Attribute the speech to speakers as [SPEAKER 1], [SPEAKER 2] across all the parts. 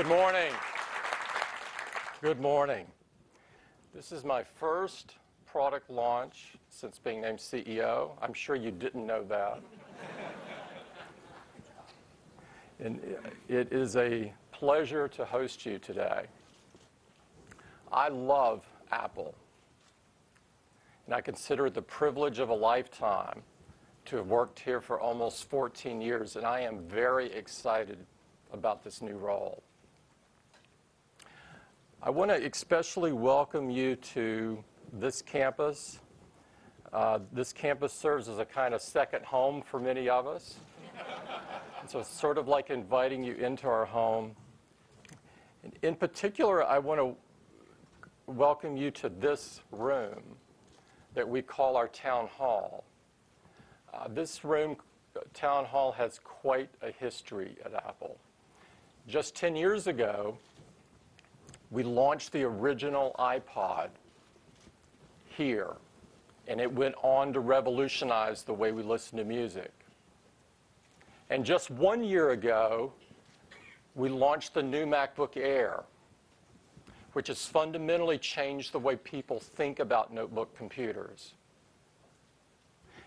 [SPEAKER 1] Good morning. Good morning. This is my first product launch since being named CEO. I'm sure you didn't know that. And it is a pleasure to host you today. I love Apple, and I consider it the privilege of a lifetime to have worked here for almost 14 years, and I am very excited about this new role. I want to especially welcome you to this campus. This campus serves as a kind of second home for many of us. And so it's sort of like inviting you into our home. And in particular, I want to welcome you to this room that we call our town hall. This room, town hall, has quite a history at Apple. Just 10 years ago, we launched the original iPod here, and it went on to revolutionize the way we listen to music. And just 1 year ago, we launched the new MacBook Air, which has fundamentally changed the way people think about notebook computers.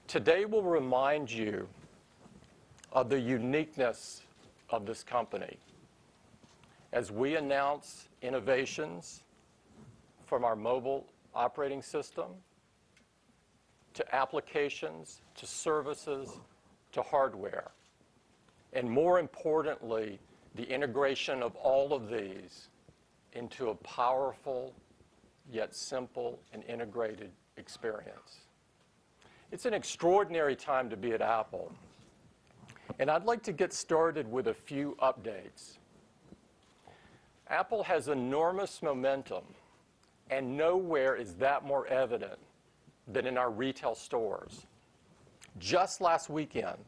[SPEAKER 1] Today, we'll remind you of the uniqueness of this company as we announce innovations from our mobile operating system to applications, to services, to hardware. And more importantly, the integration of all of these into a powerful, yet simple and integrated experience. It's an extraordinary time to be at Apple. And I'd like to get started with a few updates. Apple has enormous momentum, and nowhere is that more evident than in our retail stores. Just last weekend,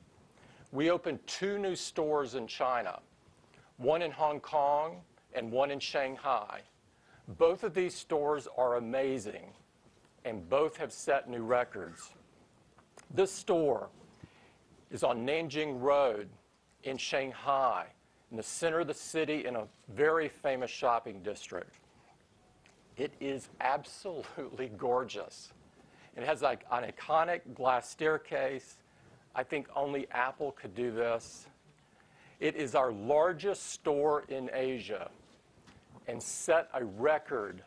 [SPEAKER 1] we opened 2 new stores in China, one in Hong Kong and one in Shanghai. Both of these stores are amazing, and both have set new records. This store is on Nanjing Road in Shanghai, in the center of the city in a very famous shopping district. It is absolutely gorgeous. It has like an iconic glass staircase. I think only Apple could do this. It is our largest store in Asia and set a record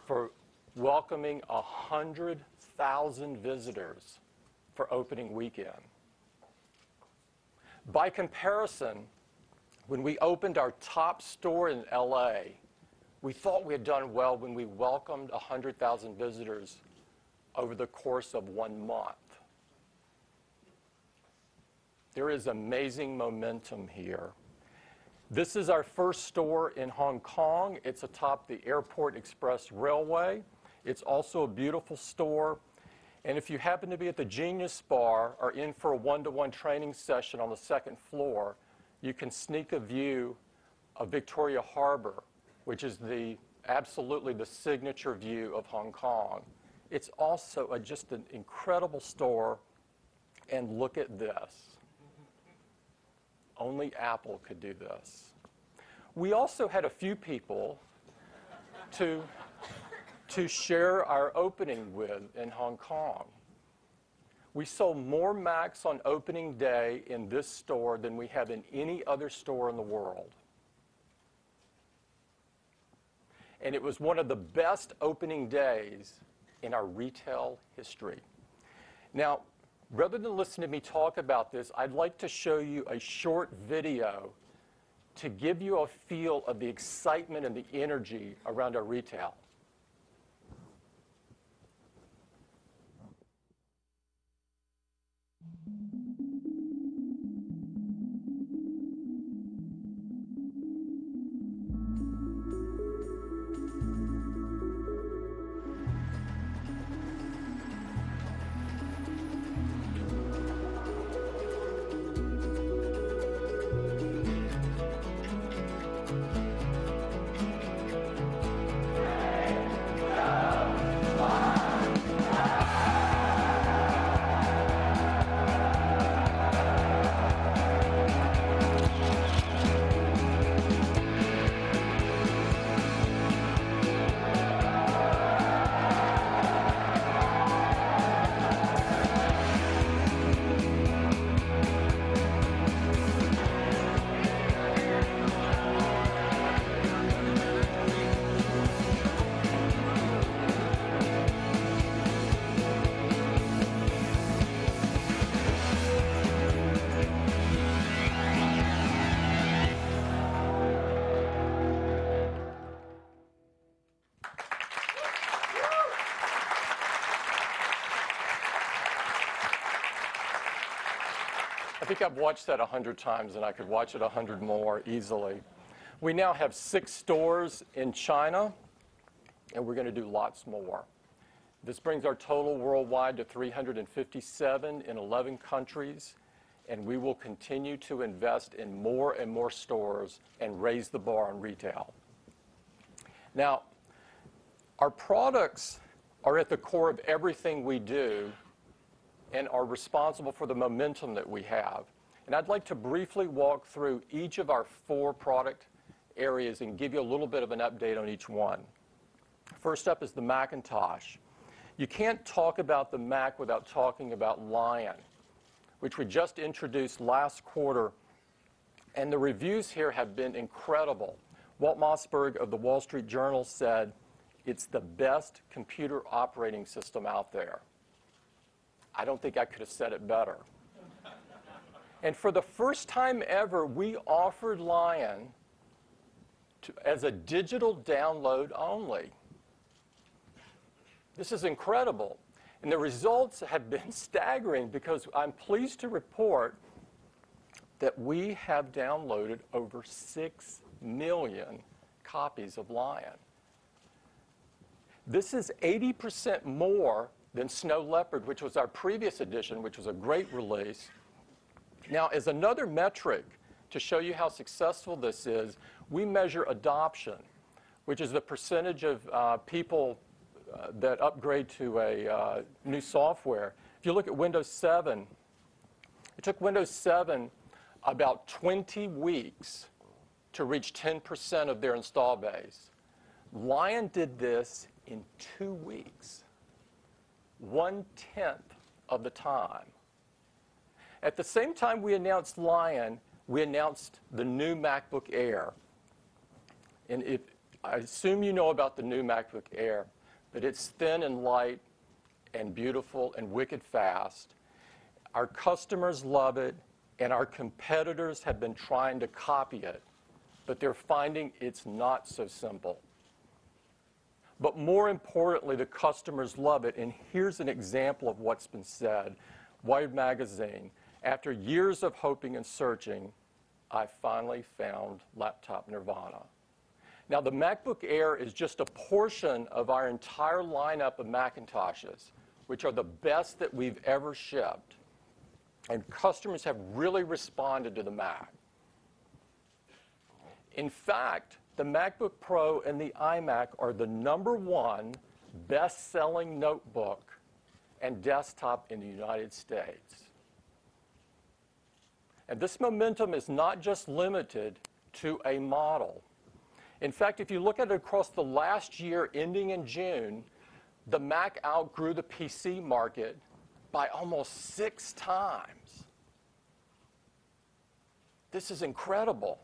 [SPEAKER 1] for welcoming 100,000 visitors for opening weekend. By comparison, when we opened our top store in LA, we thought we had done well when we welcomed 100,000 visitors over the course of 1 month. There is amazing momentum here. This is our first store in Hong Kong. It's atop the Airport Express Railway. It's also a beautiful store. And if you happen to be at the Genius Bar or in for a one-to-one training session on the 2nd floor, you can sneak a view of Victoria Harbor, which is absolutely the signature view of Hong Kong. It's also just an incredible store. And look at this. Only Apple could do this. We also had a few people to share our opening with in Hong Kong. We sold more Macs on opening day in this store than we have in any other store in the world. And it was one of the best opening days in our retail history. Now, rather than listen to me talk about this, I'd like to show you a short video to give you a feel of the excitement and the energy around our retail. I think I've watched that 100 times, and I could watch it 100 more easily. We now have 6 stores in China, and we're going to do lots more. This brings our total worldwide to 357 in 11 countries, and we will continue to invest in more and more stores and raise the bar on retail. Now, our products are at the core of everything we do and are responsible for the momentum that we have. And I'd like to briefly walk through each of our 4 product areas and give you a little bit of an update on each one. First up is the Macintosh. You can't talk about the Mac without talking about Lion, which we just introduced last quarter, and the reviews here have been incredible. Walt Mossberg of the Wall Street Journal said, "It's the best computer operating system out there." I don't think I could have said it better. And for the first time ever, we offered Lion as a digital download only. This is incredible. And the results have been staggering because I'm pleased to report that we have downloaded over 6 million copies of Lion. This is 80% more than Snow Leopard, which was our previous edition, which was a great release. Now, as another metric to show you how successful this is, we measure adoption, which is the percentage of people that upgrade to a new software. If you look at Windows 7, it took Windows 7 about 20 weeks to reach 10% of their install base. Lion did this in 2 weeks, 1/10 of the time. At the same time we announced Lion, we announced the new MacBook Air. And I assume you know about the new MacBook Air, but it's thin and light and beautiful and wicked fast. Our customers love it, and our competitors have been trying to copy it, but they're finding it's not so simple. But more importantly, the customers love it, and here's an example of what's been said. Wired Magazine, after years of hoping and searching, I finally found laptop nirvana. Now, the MacBook Air is just a portion of our entire lineup of Macintoshes, which are the best that we've ever shipped. And customers have really responded to the Mac. In fact, the MacBook Pro and the iMac are the #1 best-selling notebook and desktop in the United States. And this momentum is not just limited to a model. In fact, if you look at it across the last year ending in June, the Mac outgrew the PC market by almost 6 times. This is incredible.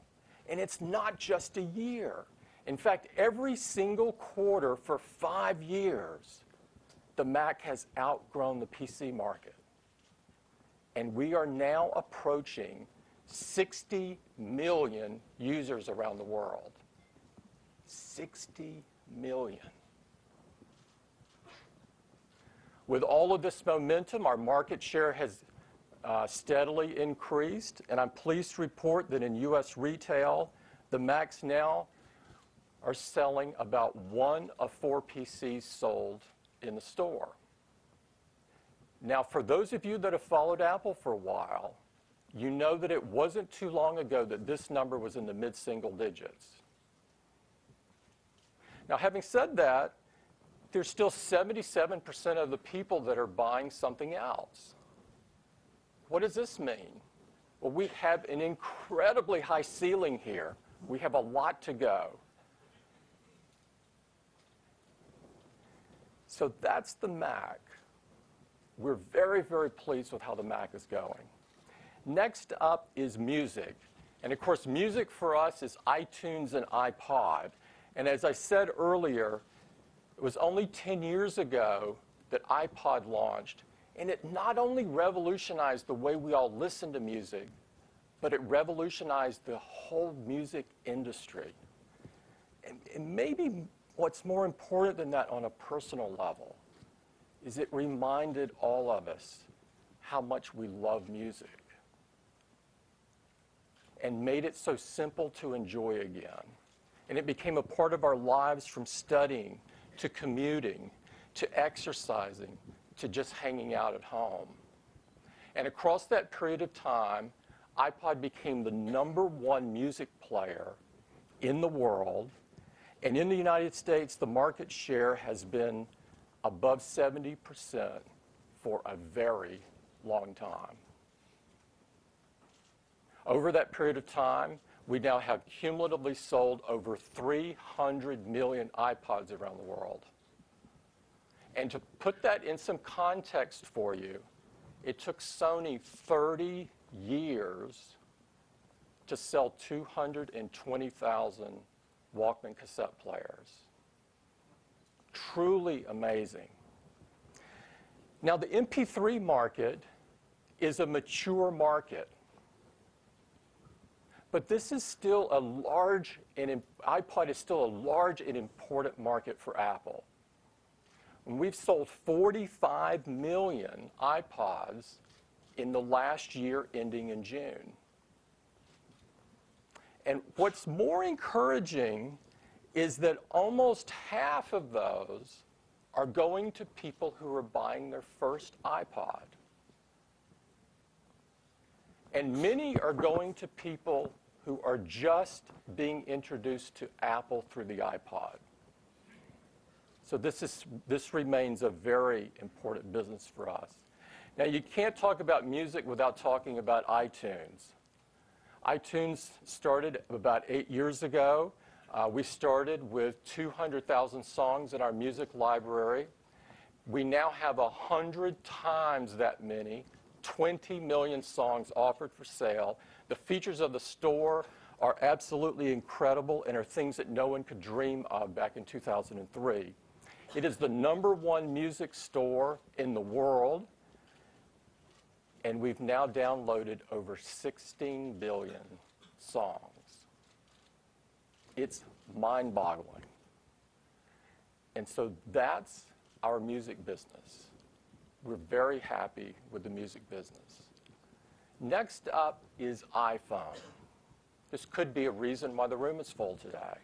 [SPEAKER 1] And it's not just a year. In fact, every single quarter for 5 years, the Mac has outgrown the PC market. And we are now approaching 60 million users around the world. 60 million. With all of this momentum, our market share has steadily increased, and I'm pleased to report that in U.S. retail, the Macs now are selling about 1 of 4 PCs sold in the store. Now, for those of you that have followed Apple for a while, you know that it wasn't too long ago that this number was in the mid-single digits. Now, having said that, there's still 77% of the people that are buying something else. What does this mean? Well, we have an incredibly high ceiling here. We have a lot to go. So that's the Mac. We're very, very pleased with how the Mac is going. Next up is music. And of course, music for us is iTunes and iPod. And as I said earlier, it was only 10 years ago that iPod launched. And it not only revolutionized the way we all listen to music, but it revolutionized the whole music industry. And maybe what's more important than that on a personal level is it reminded all of us how much we love music. and made it so simple to enjoy again. And it became a part of our lives, from studying to commuting to exercising to just hanging out at home. And across that period of time, iPod became the #1 music player in the world. And in the United States, the market share has been above 70% for a very long time. Over that period of time, we now have cumulatively sold over 300 million iPods around the world. And to put that in some context for you, it took Sony 30 years to sell 220,000 Walkman cassette players. Truly amazing. Now, the MP3 market is a mature market. But this is still a large, and iPod is still a large and important market for Apple. And we've sold 45 million iPods in the last year ending in June. And what's more encouraging is that almost half of those are going to people who are buying their first iPod. And many are going to people who are just being introduced to Apple through the iPod. So this remains a very important business for us. Now, you can't talk about music without talking about iTunes. iTunes started about 8 years ago. We started with 200,000 songs in our music library. We now have 100 times that many, 20 million songs offered for sale. The features of the store are absolutely incredible and are things that no one could dream of back in 2003. It is the #1 music store in the world, and we've now downloaded over 16 billion songs. It's mind-boggling. And so that's our music business. We're very happy with the music business. Next up is iPhone. This could be a reason why the room is full today.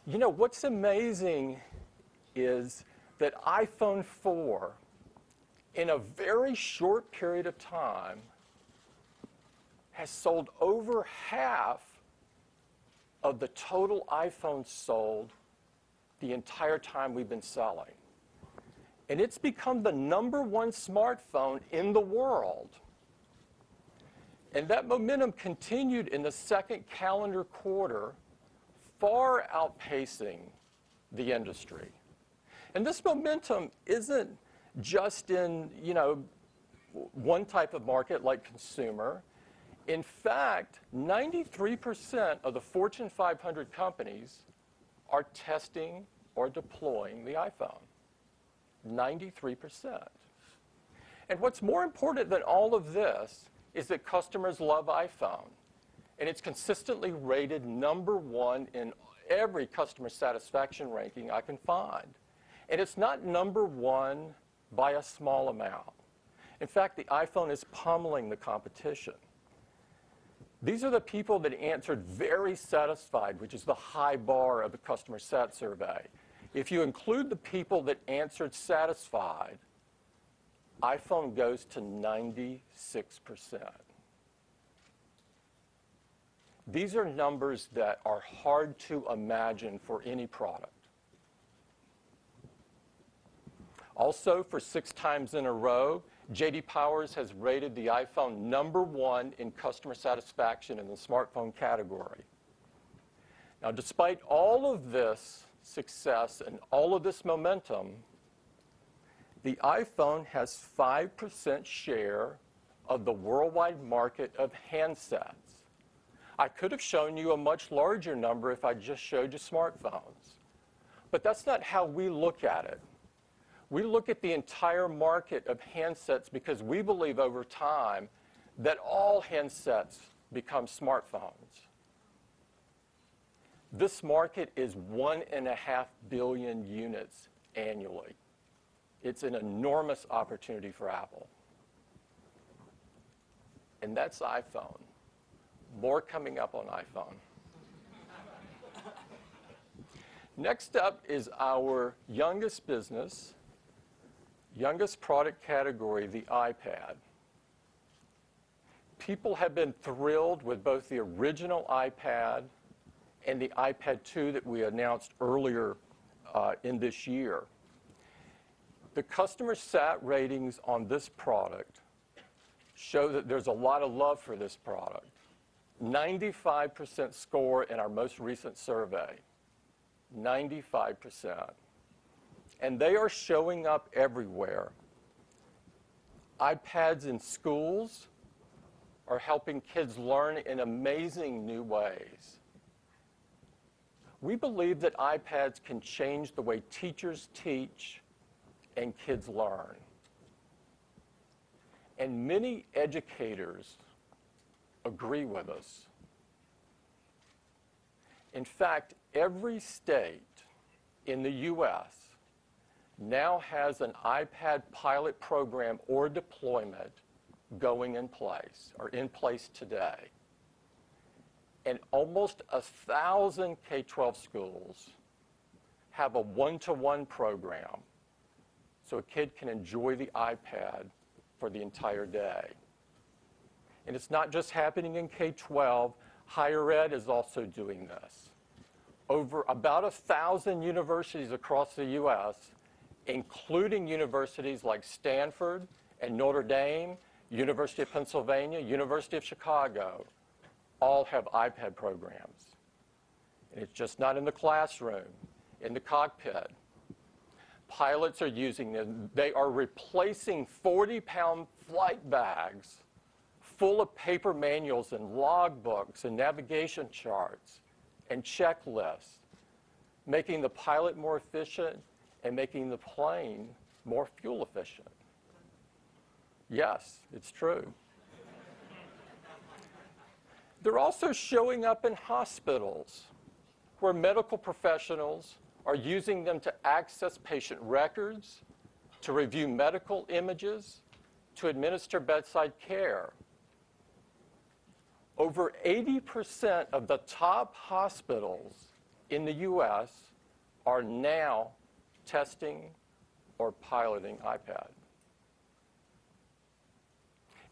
[SPEAKER 1] You know, what's amazing is that iPhone 4, in a very short period of time, has sold over half of the total iPhones sold the entire time we've been selling. And it's become the #1 smartphone in the world. And that momentum continued in the second calendar quarter, far outpacing the industry. And this momentum isn't just in, one type of market like consumer. In fact, 93% of the Fortune 500 companies are testing or deploying the iPhone. 93%. And what's more important than all of this is that customers love iPhone. And it's consistently rated #1 in every customer satisfaction ranking I can find. And it's not #1 by a small amount. In fact, the iPhone is pummeling the competition. These are the people that answered very satisfied, which is the high bar of the customer sat survey. If you include the people that answered satisfied, iPhone goes to 96%. These are numbers that are hard to imagine for any product. Also, for 6 times in a row, J.D. Power has rated the iPhone #1 in customer satisfaction in the smartphone category. Now, despite all of this success and all of this momentum, the iPhone has 5% share of the worldwide market of handsets. I could have shown you a much larger number if I just showed you smartphones. But that's not how we look at it. We look at the entire market of handsets because we believe over time that all handsets become smartphones. This market is 1.5 billion units annually. It's an enormous opportunity for Apple. And that's iPhone. More coming up on iPhone. Next up is our youngest business, youngest product category, the iPad. People have been thrilled with both the original iPad and the iPad 2 that we announced earlier in this year. The customer sat ratings on this product show that there's a lot of love for this product. 95% score in our most recent survey. 95%. And they are showing up everywhere. iPads in schools are helping kids learn in amazing new ways. We believe that iPads can change the way teachers teach and kids learn. And many educators agree with us. In fact, every state in the U.S. now has an iPad pilot program or deployment going in place, or in place today. And almost 1,000 K-12 schools have a one-to-one program so a kid can enjoy the iPad for the entire day. And it's not just happening in K-12. Higher ed is also doing this. Over about 1,000 universities across the U.S., including universities like Stanford and Notre Dame, University of Pennsylvania, University of Chicago, all have iPad programs. And it's just not in the classroom, in the cockpit. Pilots are using them. They are replacing 40-pound flight bags full of paper manuals and logbooks and navigation charts and checklists, making the pilot more efficient and making the plane more fuel efficient. Yes, it's true. They're also showing up in hospitals where medical professionals are using them to access patient records, to review medical images, to administer bedside care. Over 80% of the top hospitals in the U.S. are now testing or piloting iPad.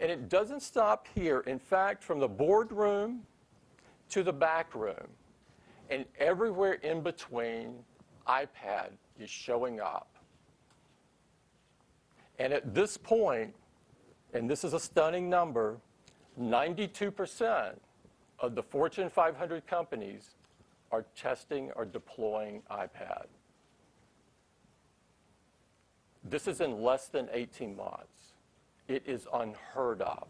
[SPEAKER 1] And it doesn't stop here. In fact, from the boardroom to the back room and everywhere in between, iPad is showing up. And at this point, and this is a stunning number, 92% of the Fortune 500 companies are testing or deploying iPad. This is in less than 18 months. It is unheard of.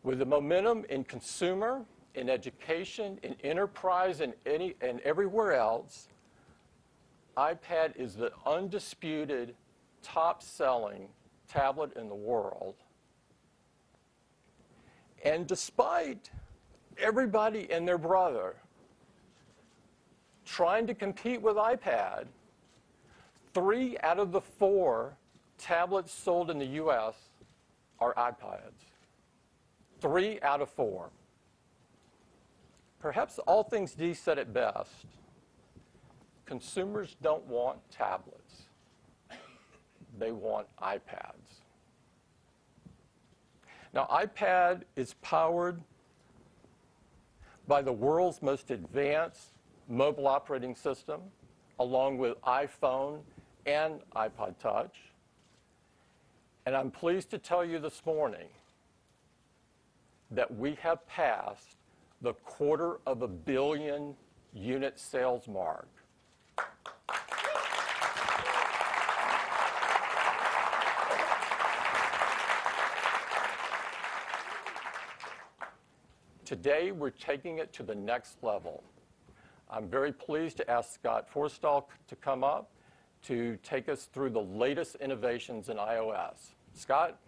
[SPEAKER 1] With the momentum in consumer, in education, in enterprise, and everywhere else, iPad is the undisputed top-selling tablet in the world. And despite everybody and their brother trying to compete with iPad, 3 out of the 4 tablets sold in the U.S. are iPads. 3 out of 4. Perhaps All Things D said it best. Consumers don't want tablets. They want iPads. Now, iPad is powered by the world's most advanced mobile operating system, along with iPhone and iPod Touch. And I'm pleased to tell you this morning that we have passed the 250 million unit sales mark. Today, we're taking it to the next level. I'm very pleased to ask Scott Forstall to come up to take us through the latest innovations in iOS. Scott?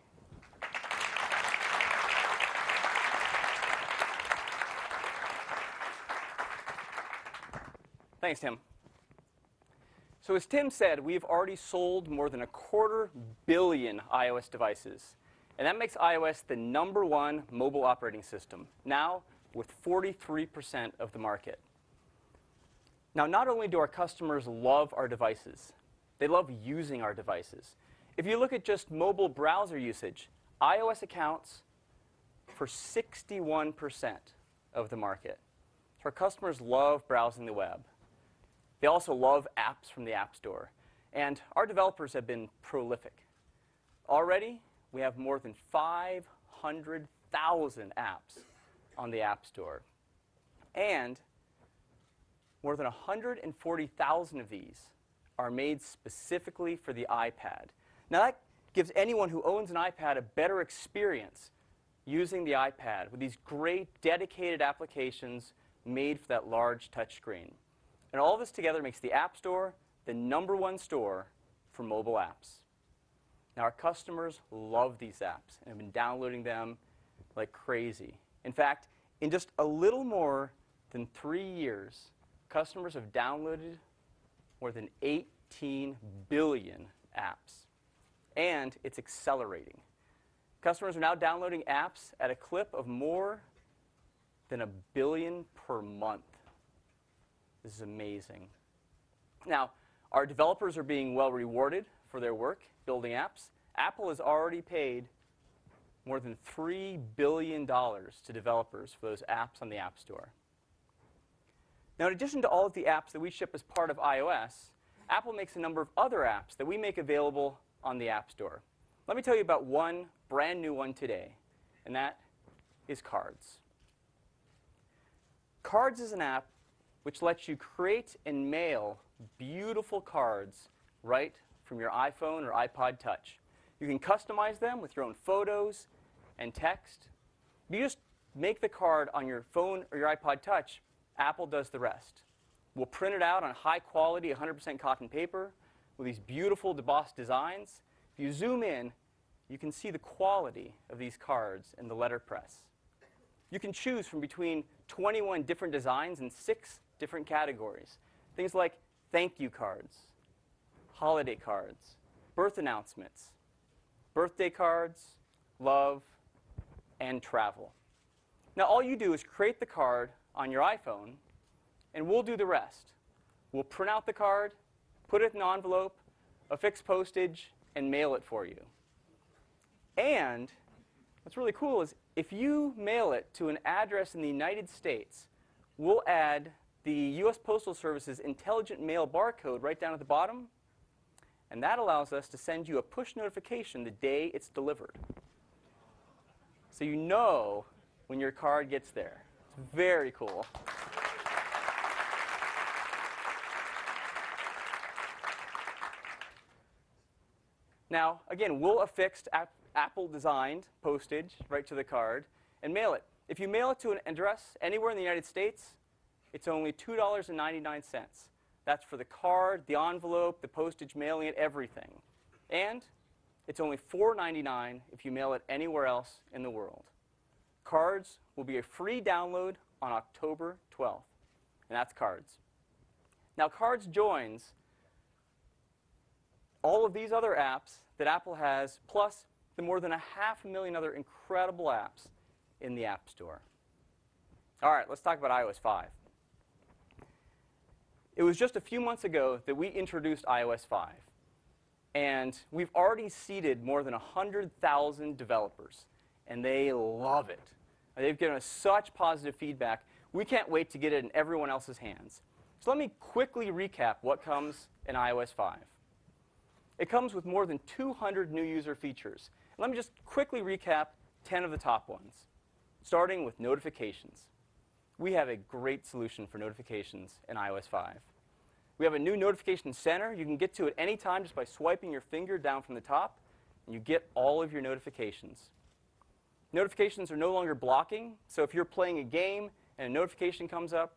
[SPEAKER 2] Thanks, Tim. So as Tim said, we've already sold more than 250 million iOS devices. And that makes iOS the #1 mobile operating system, now with 43% of the market. Now, not only do our customers love our devices, they love using our devices. If you look at just mobile browser usage, iOS accounts for 61% of the market. So our customers love browsing the web. They also love apps from the App Store. And our developers have been prolific. Already, we have more than 500,000 apps on the App Store. And more than 140,000 of these are made specifically for the iPad. Now, that gives anyone who owns an iPad a better experience using the iPad with these great dedicated applications made for that large touchscreen. And all this together makes the App Store the #1 store for mobile apps. Now, our customers love these apps and have been downloading them like crazy. In fact, in just a little more than 3 years, customers have downloaded more than 18 billion apps. And it's accelerating. Customers are now downloading apps at a clip of more than 1 billion per month. This is amazing. Now, our developers are being well rewarded for their work building apps. Apple has already paid more than $3 billion to developers for those apps on the App Store. Now, in addition to all of the apps that we ship as part of iOS, Apple makes a number of other apps that we make available on the App Store. Let me tell you about one brand new one today, and that is Cards. Cards is an app which lets you create and mail beautiful cards right from your iPhone or iPod Touch. You can customize them with your own photos and text. You just make the card on your phone or your iPod Touch. Apple does the rest. We'll print it out on high-quality, 100% cotton paper with these beautiful embossed designs. If you zoom in, you can see the quality of these cards in the letterpress. You can choose from between 21 different designs in 6 different categories. Things like thank you cards, holiday cards, birth announcements, birthday cards, love, and travel. Now, all you do is create the card on your iPhone, and we'll do the rest. We'll print out the card, put it in an envelope, affix postage, and mail it for you. And what's really cool is if you mail it to an address in the United States, we'll add the US Postal Service's intelligent mail barcode right down at the bottom. And that allows us to send you a push notification the day it's delivered. So you know when your card gets there. It's very cool. Now, again, we'll affix Apple-designed postage right to the card and mail it. If you mail it to an address anywhere in the United States, it's only $2.99. That's for the card, the envelope, the postage, mailing it, everything. And it's only $4.99 if you mail it anywhere else in the world. Cards will be a free download on October 12th. And that's Cards. Now, Cards joins all of these other apps that Apple has, plus the more than 500,000 other incredible apps in the App Store. All right, let's talk about iOS 5. It was just a few months ago that we introduced iOS 5. And we've already seeded more than 100,000 developers. And they love it. They've given us such positive feedback. We can't wait to get it in everyone else's hands. So let me quickly recap what comes in iOS 5. It comes with more than 200 new user features. And let me just quickly recap 10 of the top ones, starting with notifications. We have a great solution for notifications in iOS 5. We have a new notification center. You can get to it any time just by swiping your finger down from the top, and you get all of your notifications. Notifications are no longer blocking, so if you're playing a game and a notification comes up,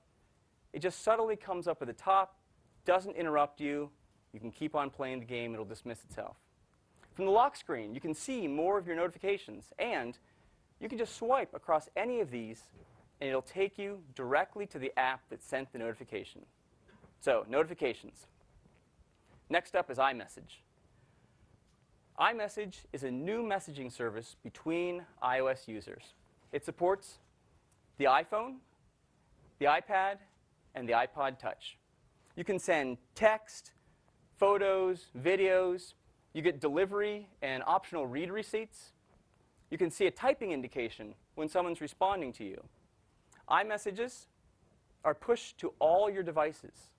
[SPEAKER 2] it just subtly comes up at the top, doesn't interrupt you. You can keep on playing the game. It'll dismiss itself. From the lock screen, you can see more of your notifications, and you can just swipe across any of these, and it'll take you directly to the app that sent the notification. So, notifications. Next up is iMessage. iMessage is a new messaging service between iOS users. It supports the iPhone, the iPad, and the iPod Touch. You can send text, photos, videos. You get delivery and optional read receipts. You can see a typing indication when someone's responding to you. iMessages are pushed to all your devices.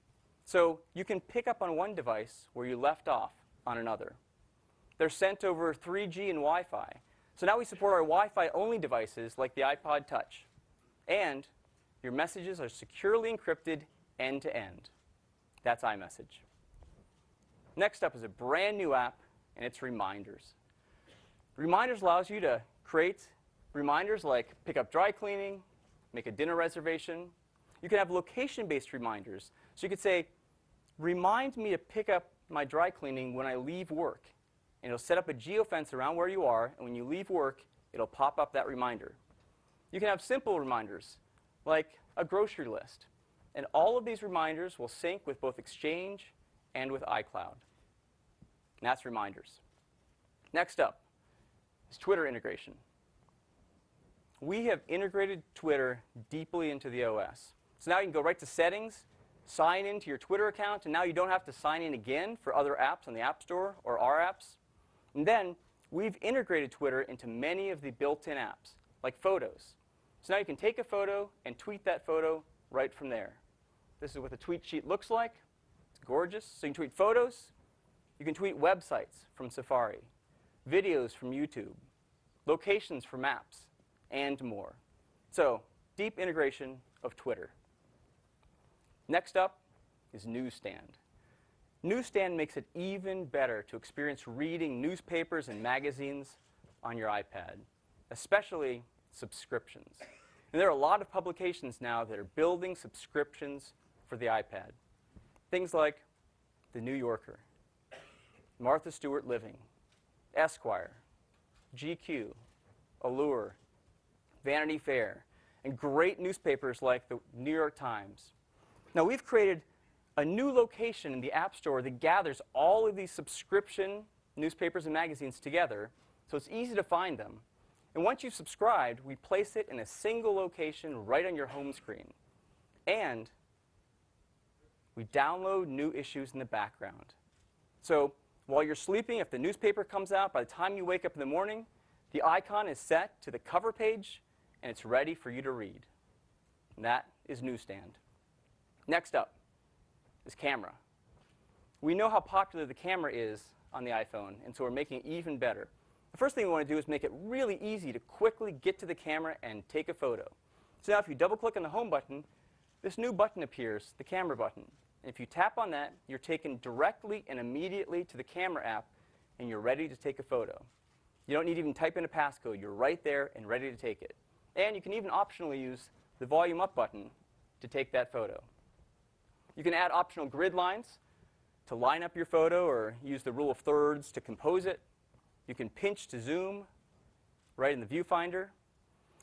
[SPEAKER 2] So you can pick up on one device where you left off on another. They're sent over 3G and Wi-Fi. So now we support our Wi-Fi only devices like the iPod Touch. And your messages are securely encrypted end to end. That's iMessage. Next up is a brand new app, and it's Reminders. Reminders allows you to create reminders like pick up dry cleaning, make a dinner reservation. You can have location-based reminders. So you could say, remind me to pick up my dry cleaning when I leave work. And it'll set up a geofence around where you are, and when you leave work, it'll pop up that reminder. You can have simple reminders, like a grocery list. And all of these reminders will sync with both Exchange and with iCloud. And that's Reminders. Next up is Twitter integration. We have integrated Twitter deeply into the OS. So now you can go right to Settings, sign into your Twitter account, and now you don't have to sign in again for other apps on the App Store or our apps. And then we've integrated Twitter into many of the built-in apps, like Photos. So now you can take a photo and tweet that photo right from there. This is what the tweet sheet looks like. It's gorgeous. So you can tweet photos. You can tweet websites from Safari, videos from YouTube, locations for maps, and more. So deep integration of Twitter. Next up is Newsstand. Newsstand makes it even better to experience reading newspapers and magazines on your iPad, especially subscriptions. And there are a lot of publications now that are building subscriptions for the iPad. Things like The New Yorker, Martha Stewart Living, Esquire, GQ, Allure, Vanity Fair, and great newspapers like the New York Times. Now we've created a new location in the App Store that gathers all of these subscription newspapers and magazines together, so it's easy to find them. And once you've subscribed, we place it in a single location right on your home screen. And we download new issues in the background. So while you're sleeping, if the newspaper comes out, by the time you wake up in the morning, the icon is set to the cover page, and it's ready for you to read. And that is Newsstand. Next up is Camera. We know how popular the camera is on the iPhone, and so we're making it even better. The first thing we want to do is make it really easy to quickly get to the camera and take a photo. So now if you double-click on the Home button, this new button appears, the Camera button. And if you tap on that, you're taken directly and immediately to the Camera app, and you're ready to take a photo. You don't need to even type in a passcode. You're right there and ready to take it. And you can even optionally use the Volume Up button to take that photo. You can add optional grid lines to line up your photo or use the rule of thirds to compose it. You can pinch to zoom right in the viewfinder.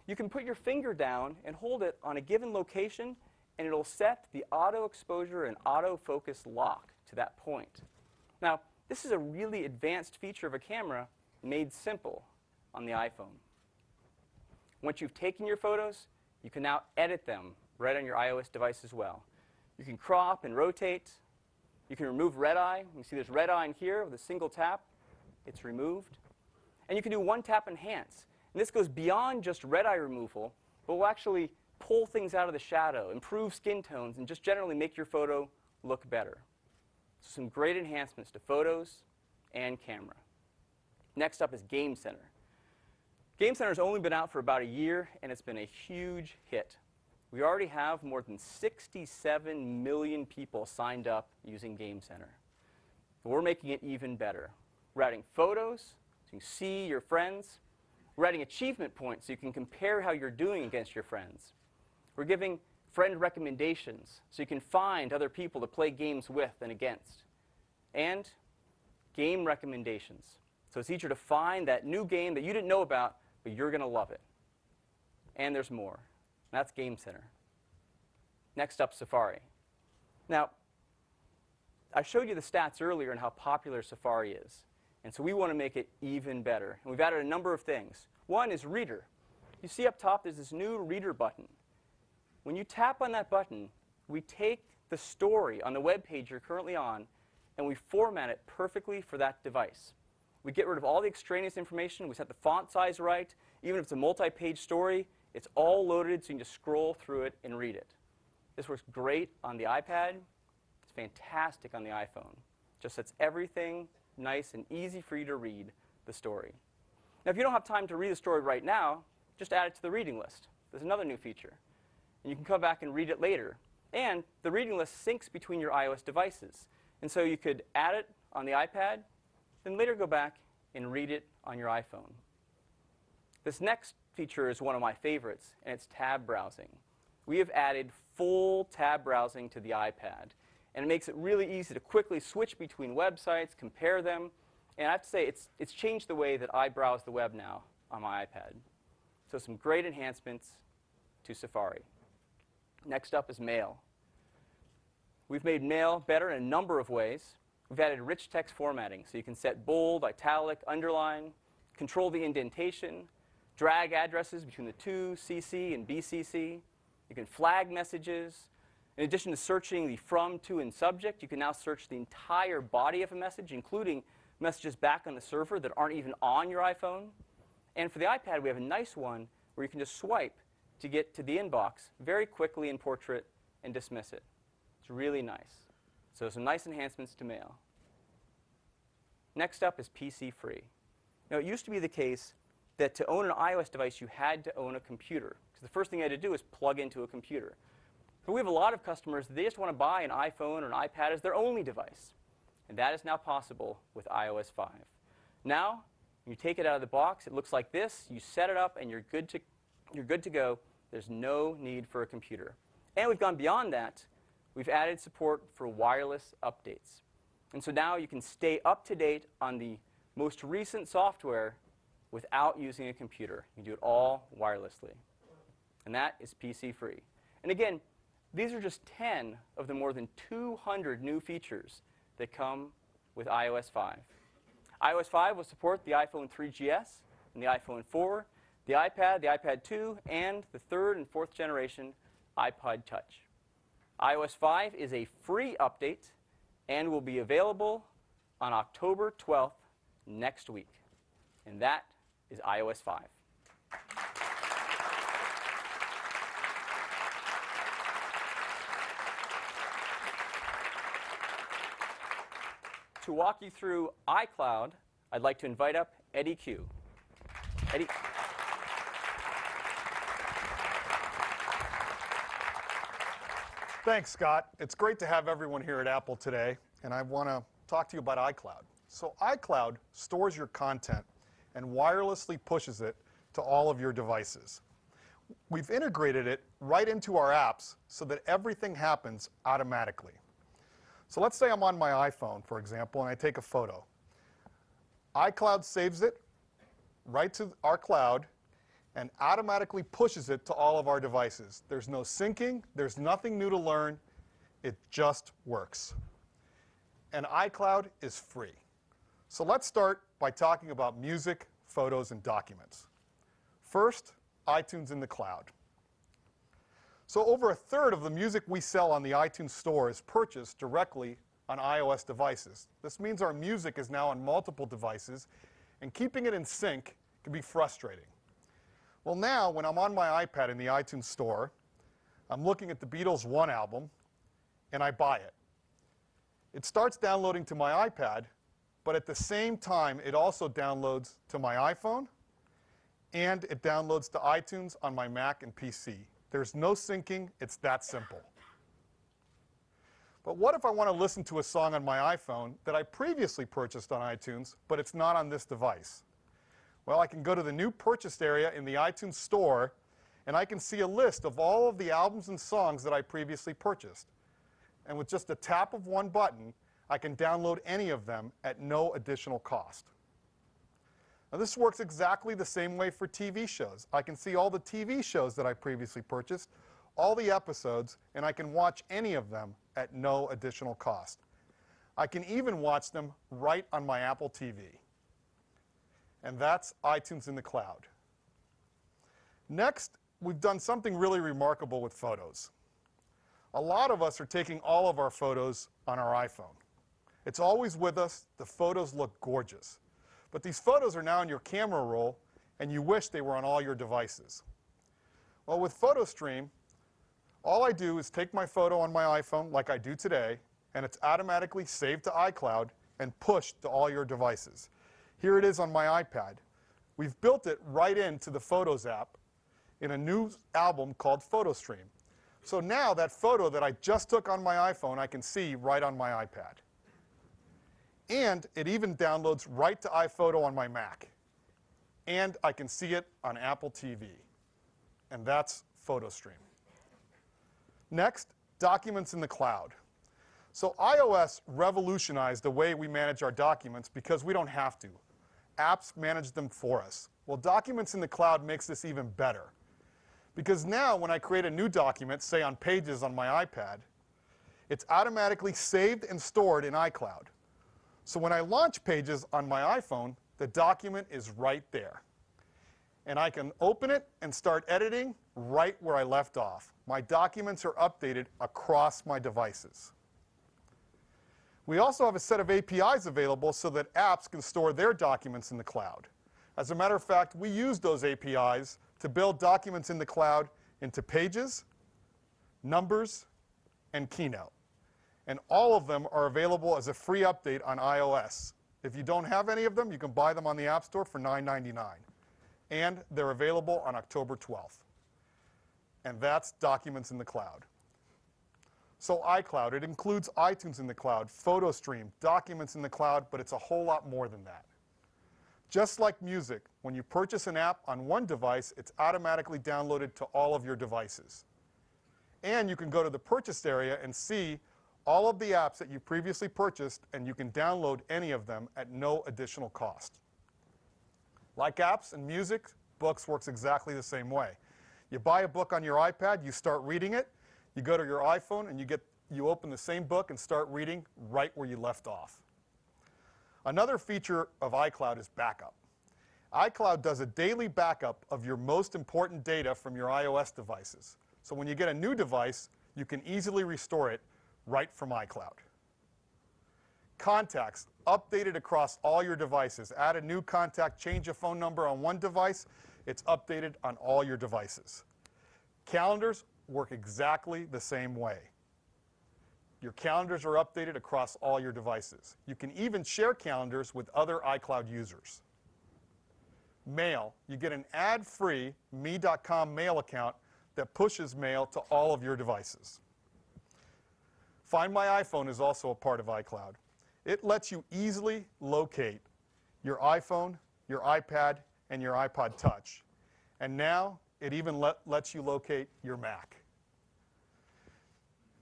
[SPEAKER 2] You can put your finger down and hold it on a given location, and it'll set the auto exposure and autofocus lock to that point. Now, this is a really advanced feature of a camera made simple on the iPhone. Once you've taken your photos, you can now edit them right on your iOS device as well. You can crop and rotate. You can remove red eye. You see there's red eye in here with a single tap. It's removed. And you can do one-tap enhance. And this goes beyond just red eye removal, but will actually pull things out of the shadow, improve skin tones, and just generally make your photo look better. So some great enhancements to photos and camera. Next up is Game Center. Game Center has only been out for about a year, and it's been a huge hit. We already have more than 67 million people signed up using Game Center. We're making it even better. We're adding photos, so you can see your friends. We're adding achievement points, so you can compare how you're doing against your friends. We're giving friend recommendations, so you can find other people to play games with and against. And game recommendations. So it's easier to find that new game that you didn't know about, but you're going to love it. And there's more. And that's Game Center. Next up, Safari. Now, I showed you the stats earlier on how popular Safari is. And so we want to make it even better. And we've added a number of things. One is Reader. You see up top there's this new Reader button. When you tap on that button, we take the story on the web page you're currently on, and we format it perfectly for that device. We get rid of all the extraneous information. We set the font size right. Even if it's a multi-page story, it's all loaded so you can just scroll through it and read it. This works great on the iPad. It's fantastic on the iPhone. Just sets everything nice and easy for you to read the story. Now, if you don't have time to read the story right now, just add it to the reading list. There's another new feature. And you can come back and read it later. And the reading list syncs between your iOS devices. And so you could add it on the iPad, then later go back and read it on your iPhone. This next feature is one of my favorites, and it's tab browsing. We have added full tab browsing to the iPad. And it makes it really easy to quickly switch between websites, compare them. And I have to say, it's changed the way that I browse the web now on my iPad. So some great enhancements to Safari. Next up is Mail. We've made Mail better in a number of ways. We've added rich text formatting, so you can set bold, italic, underline, control the indentation, drag addresses between the to, CC, and BCC. You can flag messages. In addition to searching the from, to, and subject, you can now search the entire body of a message, including messages back on the server that aren't even on your iPhone. And for the iPad, we have a nice one where you can just swipe to get to the inbox very quickly in Portrait and dismiss it. It's really nice. So some nice enhancements to Mail. Next up is PC free. Now, it used to be the case that to own an iOS device, you had to own a computer. Because the first thing you had to do is plug into a computer. But we have a lot of customers, they just want to buy an iPhone or an iPad as their only device. And that is now possible with iOS 5. Now, when you take it out of the box, it looks like this. You set it up, and you're good to go. There's no need for a computer. And we've gone beyond that. We've added support for wireless updates. And so now you can stay up to date on the most recent software without using a computer. You can do it all wirelessly. And that is PC free. And again, these are just 10 of the more than 200 new features that come with iOS 5. iOS 5 will support the iPhone 3GS and the iPhone 4, the iPad, the iPad 2, and the third and fourth generation iPod Touch. iOS 5 is a free update and will be available on October 12th next week. And that is iOS 5. To walk you through iCloud, I'd like to invite up Eddie Q. Eddie.
[SPEAKER 3] Thanks, Scott. It's great to have everyone here at Apple today, and I want to talk to you about iCloud. So iCloud stores your content and wirelessly pushes it to all of your devices. We've integrated it right into our apps so that everything happens automatically. So let's say I'm on my iPhone, for example, and I take a photo. iCloud saves it right to our cloud and automatically pushes it to all of our devices. There's no syncing. There's nothing new to learn. It just works. And iCloud is free. So let's start by talking about music, photos, and documents. First, iTunes in the cloud. So over a third of the music we sell on the iTunes Store is purchased directly on iOS devices. This means our music is now on multiple devices, and keeping it in sync can be frustrating. Well, now, when I'm on my iPad in the iTunes Store, I'm looking at the Beatles' One album, and I buy it. It starts downloading to my iPad, but at the same time, it also downloads to my iPhone, and it downloads to iTunes on my Mac and PC. There's no syncing. It's that simple. But what if I want to listen to a song on my iPhone that I previously purchased on iTunes, but it's not on this device? Well, I can go to the new purchased area in the iTunes Store, and I can see a list of all of the albums and songs that I previously purchased. And with just a tap of one button, I can download any of them at no additional cost. Now, this works exactly the same way for TV shows. I can see all the TV shows that I previously purchased, all the episodes, and I can watch any of them at no additional cost. I can even watch them right on my Apple TV. and that's iTunes in the cloud. Next, we've done something really remarkable with photos. A lot of us are taking all of our photos on our iPhone. It's always with us. The photos look gorgeous. But these photos are now in your camera roll, and you wish they were on all your devices. Well, with PhotoStream, all I do is take my photo on my iPhone, like I do today, and it's automatically saved to iCloud and pushed to all your devices. Here it is on my iPad. We've built it right into the Photos app in a new album called PhotoStream. So now that photo that I just took on my iPhone, I can see right on my iPad. And it even downloads right to iPhoto on my Mac. And I can see it on Apple TV. And that's PhotoStream. Next, documents in the cloud. So iOS revolutionized the way we manage our documents because we don't have to. Apps manage them for us. Well, documents in the cloud makes this even better. Because now when I create a new document, say on Pages on my iPad, it's automatically saved and stored in iCloud. So when I launch Pages on my iPhone, the document is right there. And I can open it and start editing right where I left off. My documents are updated across my devices. We also have a set of APIs available so that apps can store their documents in the cloud. As a matter of fact, we use those APIs to build documents in the cloud into Pages, Numbers, and Keynote. And all of them are available as a free update on iOS. If you don't have any of them, you can buy them on the App Store for $9.99. And they're available on October 12th. And that's documents in the cloud. So iCloud, it includes iTunes in the cloud, PhotoStream, documents in the cloud, but it's a whole lot more than that. Just like music, when you purchase an app on one device, it's automatically downloaded to all of your devices. And you can go to the purchased area and see all of the apps that you previously purchased, and you can download any of them at no additional cost. Like apps and music, books works exactly the same way. You buy a book on your iPad, you start reading it, you go to your iPhone, and you open the same book and start reading right where you left off. Another feature of iCloud is backup. iCloud does a daily backup of your most important data from your iOS devices. So when you get a new device, you can easily restore it right from iCloud. Contacts, updated across all your devices. Add a new contact, change a phone number on one device, it's updated on all your devices. Calendars work exactly the same way. Your calendars are updated across all your devices. You can even share calendars with other iCloud users. Mail, you get an ad-free me.com mail account that pushes mail to all of your devices. Find My iPhone is also a part of iCloud. It lets you easily locate your iPhone, your iPad, and your iPod Touch. And now it even lets you locate your Mac.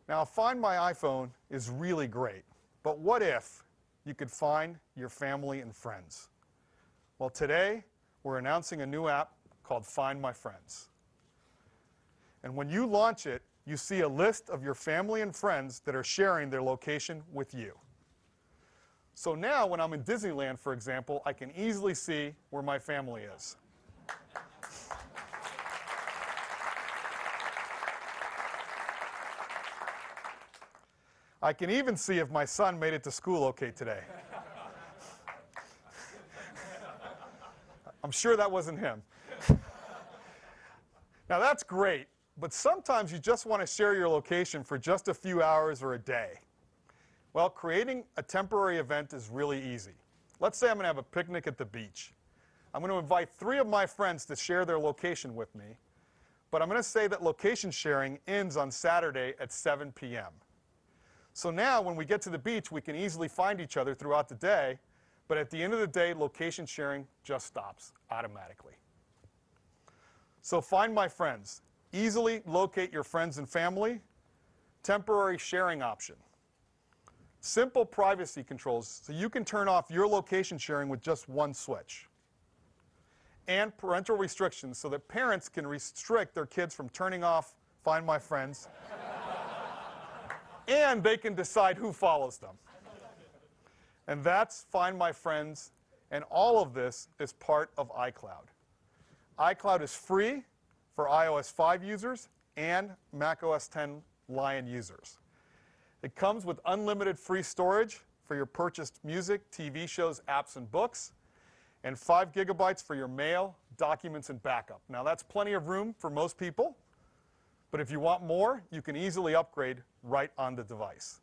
[SPEAKER 3] Now, Find My iPhone is really great, but what if you could find your family and friends? Well, today we're announcing a new app called Find My Friends. And when you launch it, you see a list of your family and friends that are sharing their location with you. So now when I'm in Disneyland, for example, I can easily see where my family is. I can even see if my son made it to school okay today. I'm sure that wasn't him. Now that's great, but sometimes you just want to share your location for just a few hours or a day. Well, creating a temporary event is really easy. Let's say I'm going to have a picnic at the beach. I'm going to invite 3 of my friends to share their location with me, but I'm going to say that location sharing ends on Saturday at 7 p.m. So now when we get to the beach, we can easily find each other throughout the day, but at the end of the day, location sharing just stops automatically. So Find My Friends. Easily locate your friends and family. Temporary sharing option. Simple privacy controls, so you can turn off your location sharing with just one switch. And parental restrictions, so that parents can restrict their kids from turning off Find My Friends. And they can decide who follows them. And that's Find My Friends And all of this is part of iCloud. iCloud is free for iOS 5 users and macOS 10 Lion users. It comes with unlimited free storage for your purchased music, TV shows, apps, and books, and 5 gigabytes for your mail, documents, and backup. Now, that's plenty of room for most people, but if you want more, you can easily upgrade right on the device.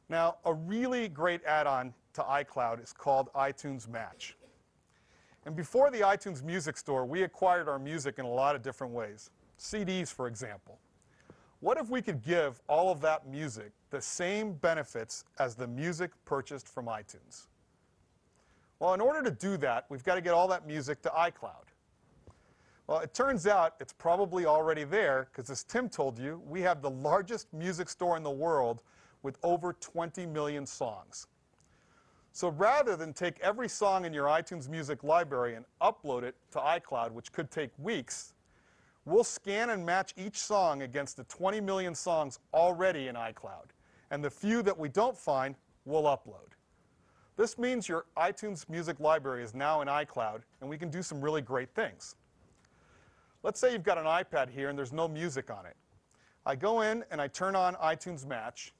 [SPEAKER 3] Now, a really great add-on to iCloud is called iTunes Match. And before the iTunes Music Store, we acquired our music in a lot of different ways. CDs, for example. What if we could give all of that music the same benefits as the music purchased from iTunes? Well, in order to do that, we've got to get all that music to iCloud. Well, it turns out it's probably already there, because as Tim told you, we have the largest music store in the world with over 20 million songs. So rather than take every song in your iTunes music library and upload it to iCloud, which could take weeks, we'll scan and match each song against the 20 million songs already in iCloud. And the few that we don't find, we'll upload. This means your iTunes music library is now in iCloud, and we can do some really great things. Let's say you've got an iPad here and there's no music on it. I go in and I turn on iTunes Match,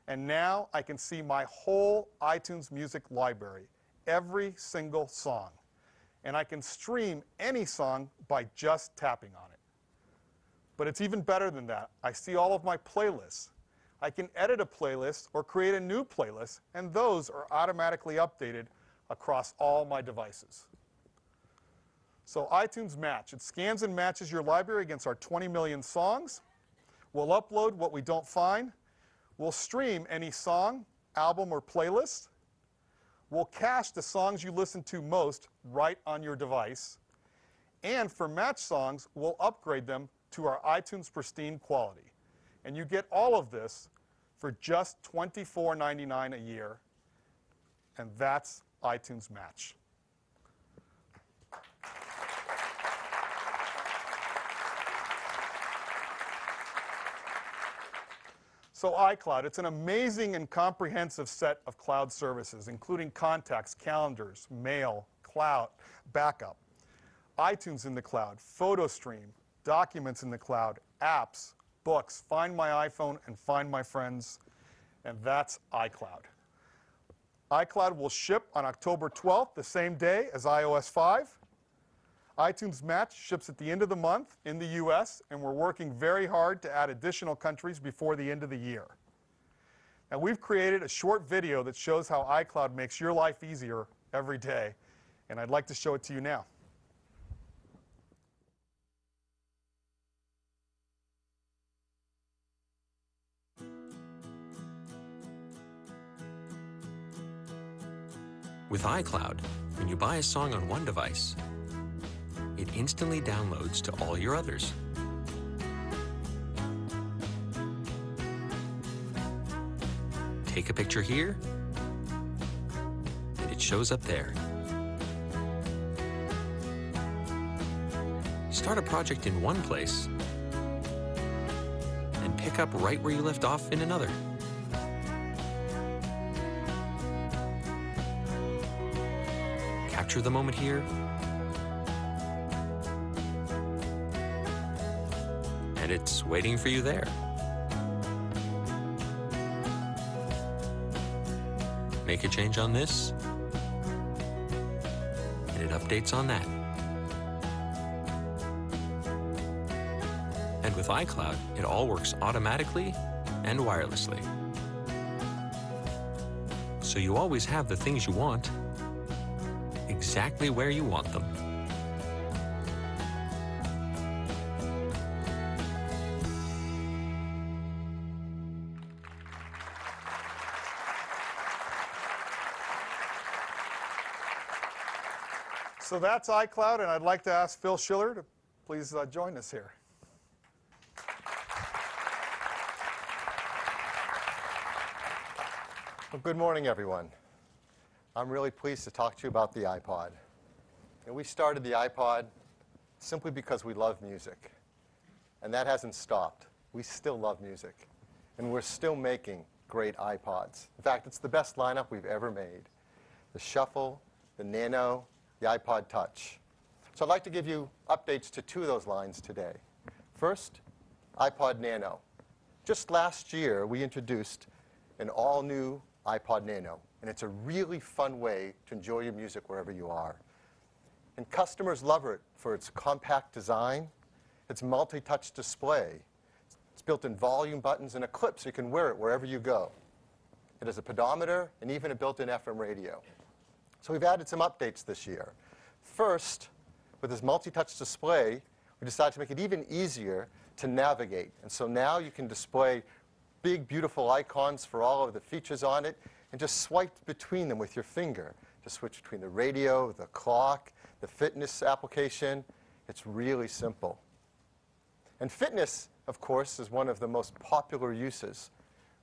[SPEAKER 3] and now I can see my whole iTunes music library, every single song. And I can stream any song by just tapping on it. But it's even better than that. I see all of my playlists. I can edit a playlist or create a new playlist, and those are automatically updated across all my devices. So iTunes Match, it scans and matches your library against our 20 million songs. We'll upload what we don't find. We'll stream any song, album, or playlist. We'll cache the songs you listen to most right on your device. And for match songs, we'll upgrade them to our iTunes Pristine quality. And you get all of this for just $24.99 a year. And that's iTunes Match. So iCloud, it's an amazing and comprehensive set of cloud services, including contacts, calendars, mail, cloud, backup, iTunes in the cloud, photo stream, documents in the cloud, apps, books, Find My iPhone, and Find My Friends, and that's iCloud. iCloud will ship on October 12th, the same day as iOS 5. iTunes Match ships at the end of the month in the US, and we're working very hard to add additional countries before the end of the year. Now, we've created a short video that shows how iCloud makes your life easier every day, and I'd like to show it to you now.
[SPEAKER 4] With iCloud, when you buy a song on one device, it instantly downloads to all your others. Take a picture here, and it shows up there. Start a project in one place, and pick up right where you left off in another. Capture the moment here, and it's waiting for you there. Make a change on this, and it updates on that. And with iCloud, it all works automatically and wirelessly. So you always have the things you want exactly where you want them.
[SPEAKER 3] So that's iCloud, and I'd like to ask Phil Schiller to please join us here.
[SPEAKER 5] Well, good morning, everyone. I'm really pleased to talk to you about the iPod. And we started the iPod simply because we love music. And that hasn't stopped. We still love music. And we're still making great iPods. In fact, it's the best lineup we've ever made. the Shuffle, the Nano, the iPod Touch. So I'd like to give you updates to two of those lines today. First, iPod Nano. Just last year, we introduced an all-new iPod Nano, and it's a really fun way to enjoy your music wherever you are. And customers love it for its compact design, its multi-touch display. It's built-in volume buttons and a clip so you can wear it wherever you go. It has a pedometer and even a built-in FM radio. So we've added some updates this year. First, with this multi-touch display, we decided to make it even easier to navigate. And so now you can display big, beautiful icons for all of the features on it and just swipe between them with your finger to switch between the radio, the clock, the fitness application. It's really simple. And fitness, of course, is one of the most popular uses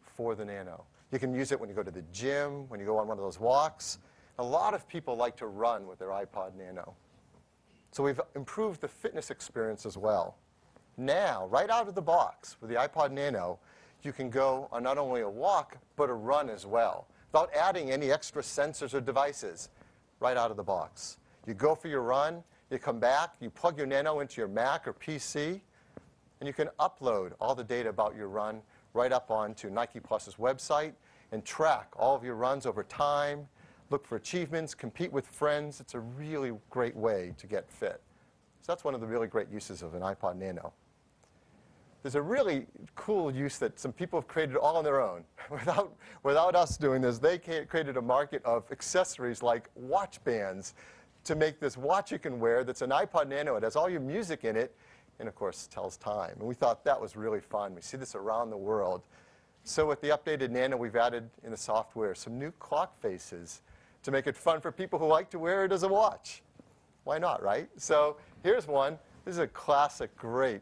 [SPEAKER 5] for the Nano. You can use it when you go to the gym, when you go on one of those walks. A lot of people like to run with their iPod Nano. So we've improved the fitness experience as well. Now, right out of the box with the iPod Nano, you can go on not only a walk, but a run as well, without adding any extra sensors or devices right out of the box. You go for your run, you come back, you plug your Nano into your Mac or PC, and you can upload all the data about your run right up onto Nike Plus's website and track all of your runs over time, look for achievements, compete with friends. It's a really great way to get fit. So that's one of the really great uses of an iPod Nano. There's a really cool use that some people have created all on their own. Without us doing this, they created a market of accessories like watch bands to make this watch you can wear that's an iPod Nano. It has all your music in it and, of course, tells time. And we thought that was really fun. We see this around the world. So with the updated Nano, we've added in the software some new clock faces to make it fun for people who like to wear it as a watch. Why not, right? So here's one. This is a classic, great,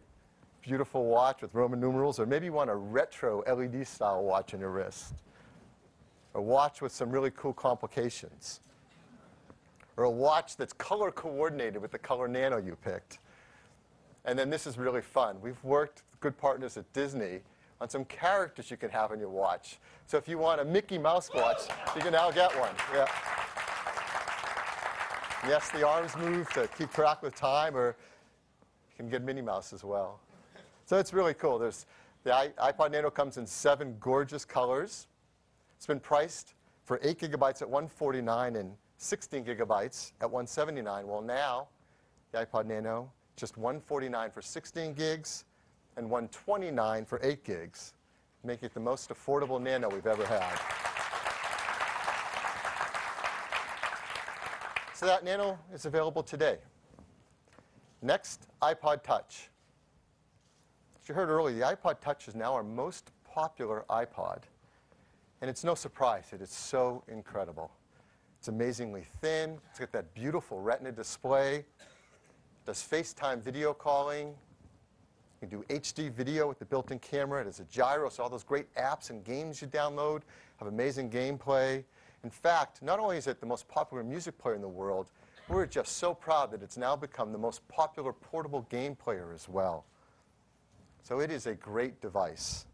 [SPEAKER 5] beautiful watch with Roman numerals, or maybe you want a retro LED-style watch on your wrist. A watch with some really cool complications. Or a watch that's color coordinated with the color Nano you picked. And then this is really fun. We've worked with good partners at Disney on some characters you can have on your watch. So if you want a Mickey Mouse watch, you can now get one. Yeah. Yes, the arms move to keep track with time, or you can get Minnie Mouse as well. So it's really cool. The iPod Nano comes in 7 gorgeous colors. It's been priced for 8 gigabytes at $149 and 16 gigabytes at $179. Well, now the iPod Nano, just $149 for 16 gigs and $129 for 8 gigs, making it the most affordable Nano we've ever had. So that Nano is available today. Next, iPod Touch. As you heard earlier, the iPod Touch is now our most popular iPod. And it's no surprise that it's so incredible. It's amazingly thin. It's got that beautiful Retina display. It does FaceTime video calling. You can do HD video with the built-in camera. It has a gyro, so all those great apps and games you download have amazing gameplay. In fact, not only is it the most popular music player in the world, we're just so proud that it's now become the most popular portable game player as well. So it is a great device.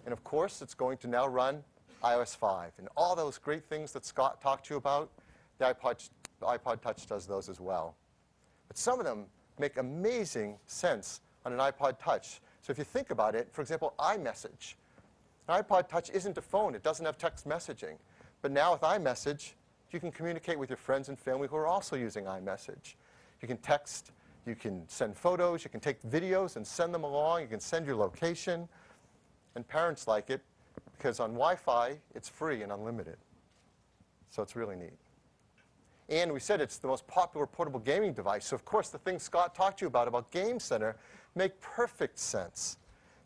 [SPEAKER 5] And of course, it's going to now run iOS 5. And all those great things that Scott talked to you about, the iPod Touch does those as well. But some of them make amazing sense on an iPod Touch. So if you think about it, for example, iMessage. An iPod Touch isn't a phone. It doesn't have text messaging. But now with iMessage, you can communicate with your friends and family who are also using iMessage. You can text, you can send photos, you can take videos and send them along, you can send your location. And parents like it because on Wi-Fi, it's free and unlimited. So it's really neat. And we said it's the most popular portable gaming device. So of course, the things Scott talked to you about Game Center, make perfect sense.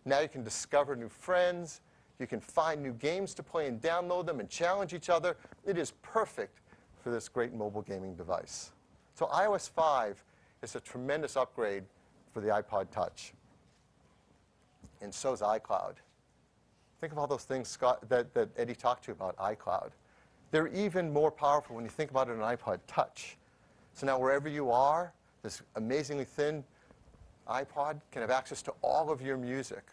[SPEAKER 5] Now you can discover new friends. You can find new games to play and download them and challenge each other. It is perfect for this great mobile gaming device. So iOS 5 is a tremendous upgrade for the iPod Touch. And so is iCloud. Think of all those things that Eddie talked to you about iCloud. They're even more powerful when you think about it on an iPod Touch. So now wherever you are, this amazingly thin iPod can have access to all of your music,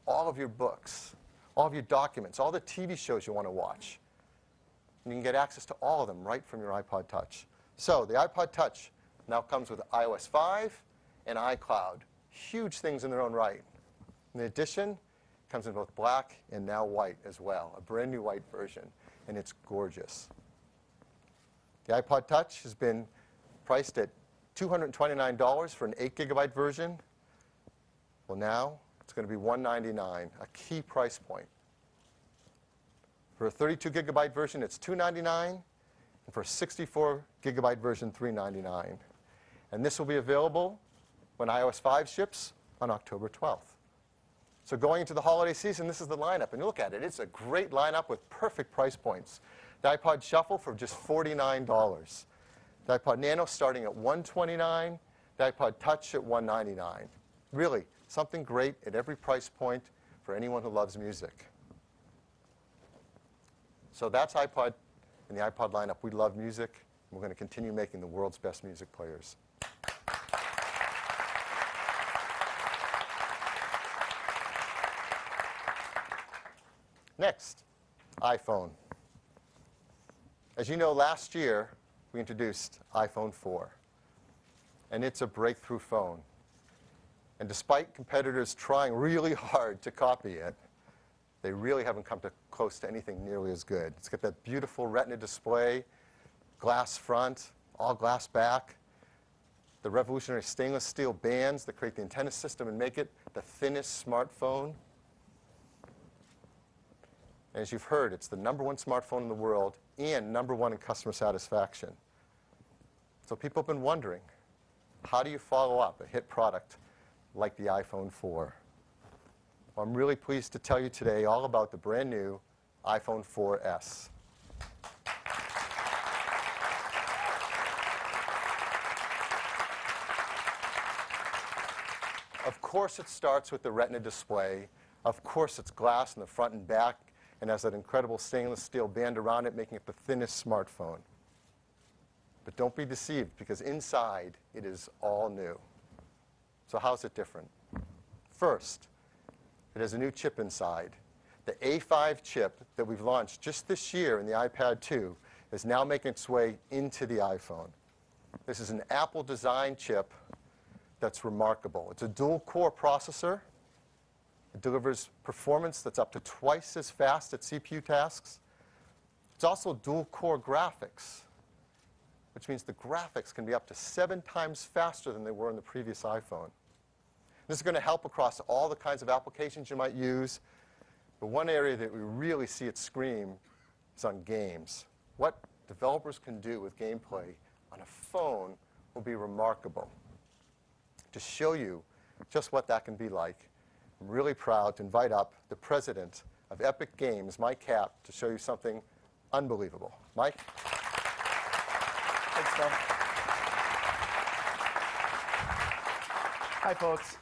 [SPEAKER 5] all of your books, all of your documents, all the TV shows you want to watch. And you can get access to all of them right from your iPod Touch. So the iPod Touch now comes with iOS 5 and iCloud. Huge things in their own right. In addition, it comes in both black and now white as well, a brand new white version, and it's gorgeous. The iPod Touch has been priced at $229 for an 8 gigabyte version. Well, now it's going to be $199, a key price point. For a 32 gigabyte version, it's $299, and for a 64 gigabyte version, $399. And this will be available when iOS 5 ships on October 12th. So going into the holiday season, this is the lineup. And look at it. It's a great lineup with perfect price points. The iPod Shuffle for just $49. The iPod Nano starting at $129. The iPod Touch at $199. Really, something great at every price point for anyone who loves music. So that's iPod and the iPod lineup. We love music, and we're going to continue making the world's best music players. Next, iPhone. As you know, last year we introduced iPhone 4, and it's a breakthrough phone. And despite competitors trying really hard to copy it, they really haven't come close to anything nearly as good. It's got that beautiful Retina display, glass front, all glass back, the revolutionary stainless steel bands that create the antenna system and make it the thinnest smartphone. And as you've heard, it's the #1 smartphone in the world and #1 in customer satisfaction. So people have been wondering, how do you follow up a hit product like the iPhone 4? Well, I'm really pleased to tell you today all about the brand new iPhone 4s. Of course, it starts with the Retina display. Of course, it's glass in the front and back and has that incredible stainless steel band around it, making it the thinnest smartphone. But don't be deceived, because inside it is all new. So how's it different? First, it has a new chip inside. The A5 chip that we've launched just this year in the iPad 2 is now making its way into the iPhone. This is an Apple-designed chip that's remarkable. It's a dual-core processor. It delivers performance that's up to twice as fast at CPU tasks. It's also dual-core graphics, which means the graphics can be up to 7 times faster than they were in the previous iPhone. This is going to help across all the kinds of applications you might use. But one area that we really see it scream is on games. What developers can do with gameplay on a phone will be remarkable. To show you just what that can be like, I'm really proud to invite up the president of Epic Games, Mike Kapp, to show you something unbelievable. Mike?
[SPEAKER 6] Thanks, Phil. Hi, folks.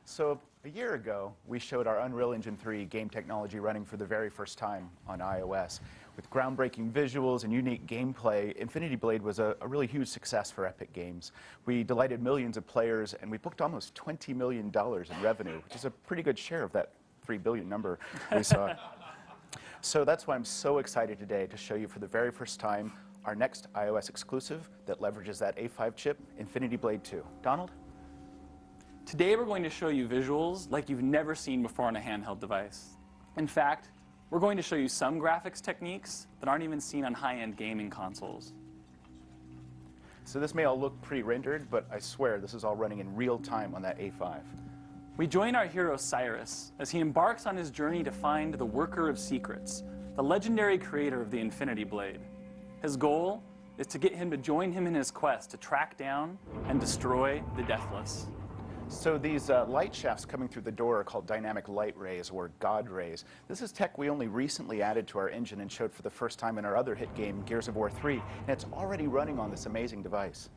[SPEAKER 6] So a year ago, we showed our Unreal Engine 3 game technology running for the very first time on iOS. With groundbreaking visuals and unique gameplay, Infinity Blade was a really huge success for Epic Games. We delighted millions of players, and we booked almost $20 million in revenue, which is a pretty good share of that $3 billion number we saw. So that's why I'm so excited today to show you for the very first time our next iOS exclusive that leverages that A5 chip, Infinity Blade 2. Donald?
[SPEAKER 7] Today we're going to show you visuals like you've never seen before on a handheld device. In fact, we're going to show you some graphics techniques that aren't even seen on high-end gaming consoles.
[SPEAKER 6] So this may all look pre-rendered, but I swear this is all running in real time on that A5.
[SPEAKER 7] We join our hero Cyrus as he embarks on his journey to find the Worker of Secrets, the legendary creator of the Infinity Blade. His goal is to get him to join him in his quest to track down and destroy the Deathless.
[SPEAKER 6] So these light shafts coming through the door are called dynamic light rays, or God rays. This is tech we only recently added to our engine and showed for the first time in our other hit game, Gears of War 3, and it's already running on this amazing device.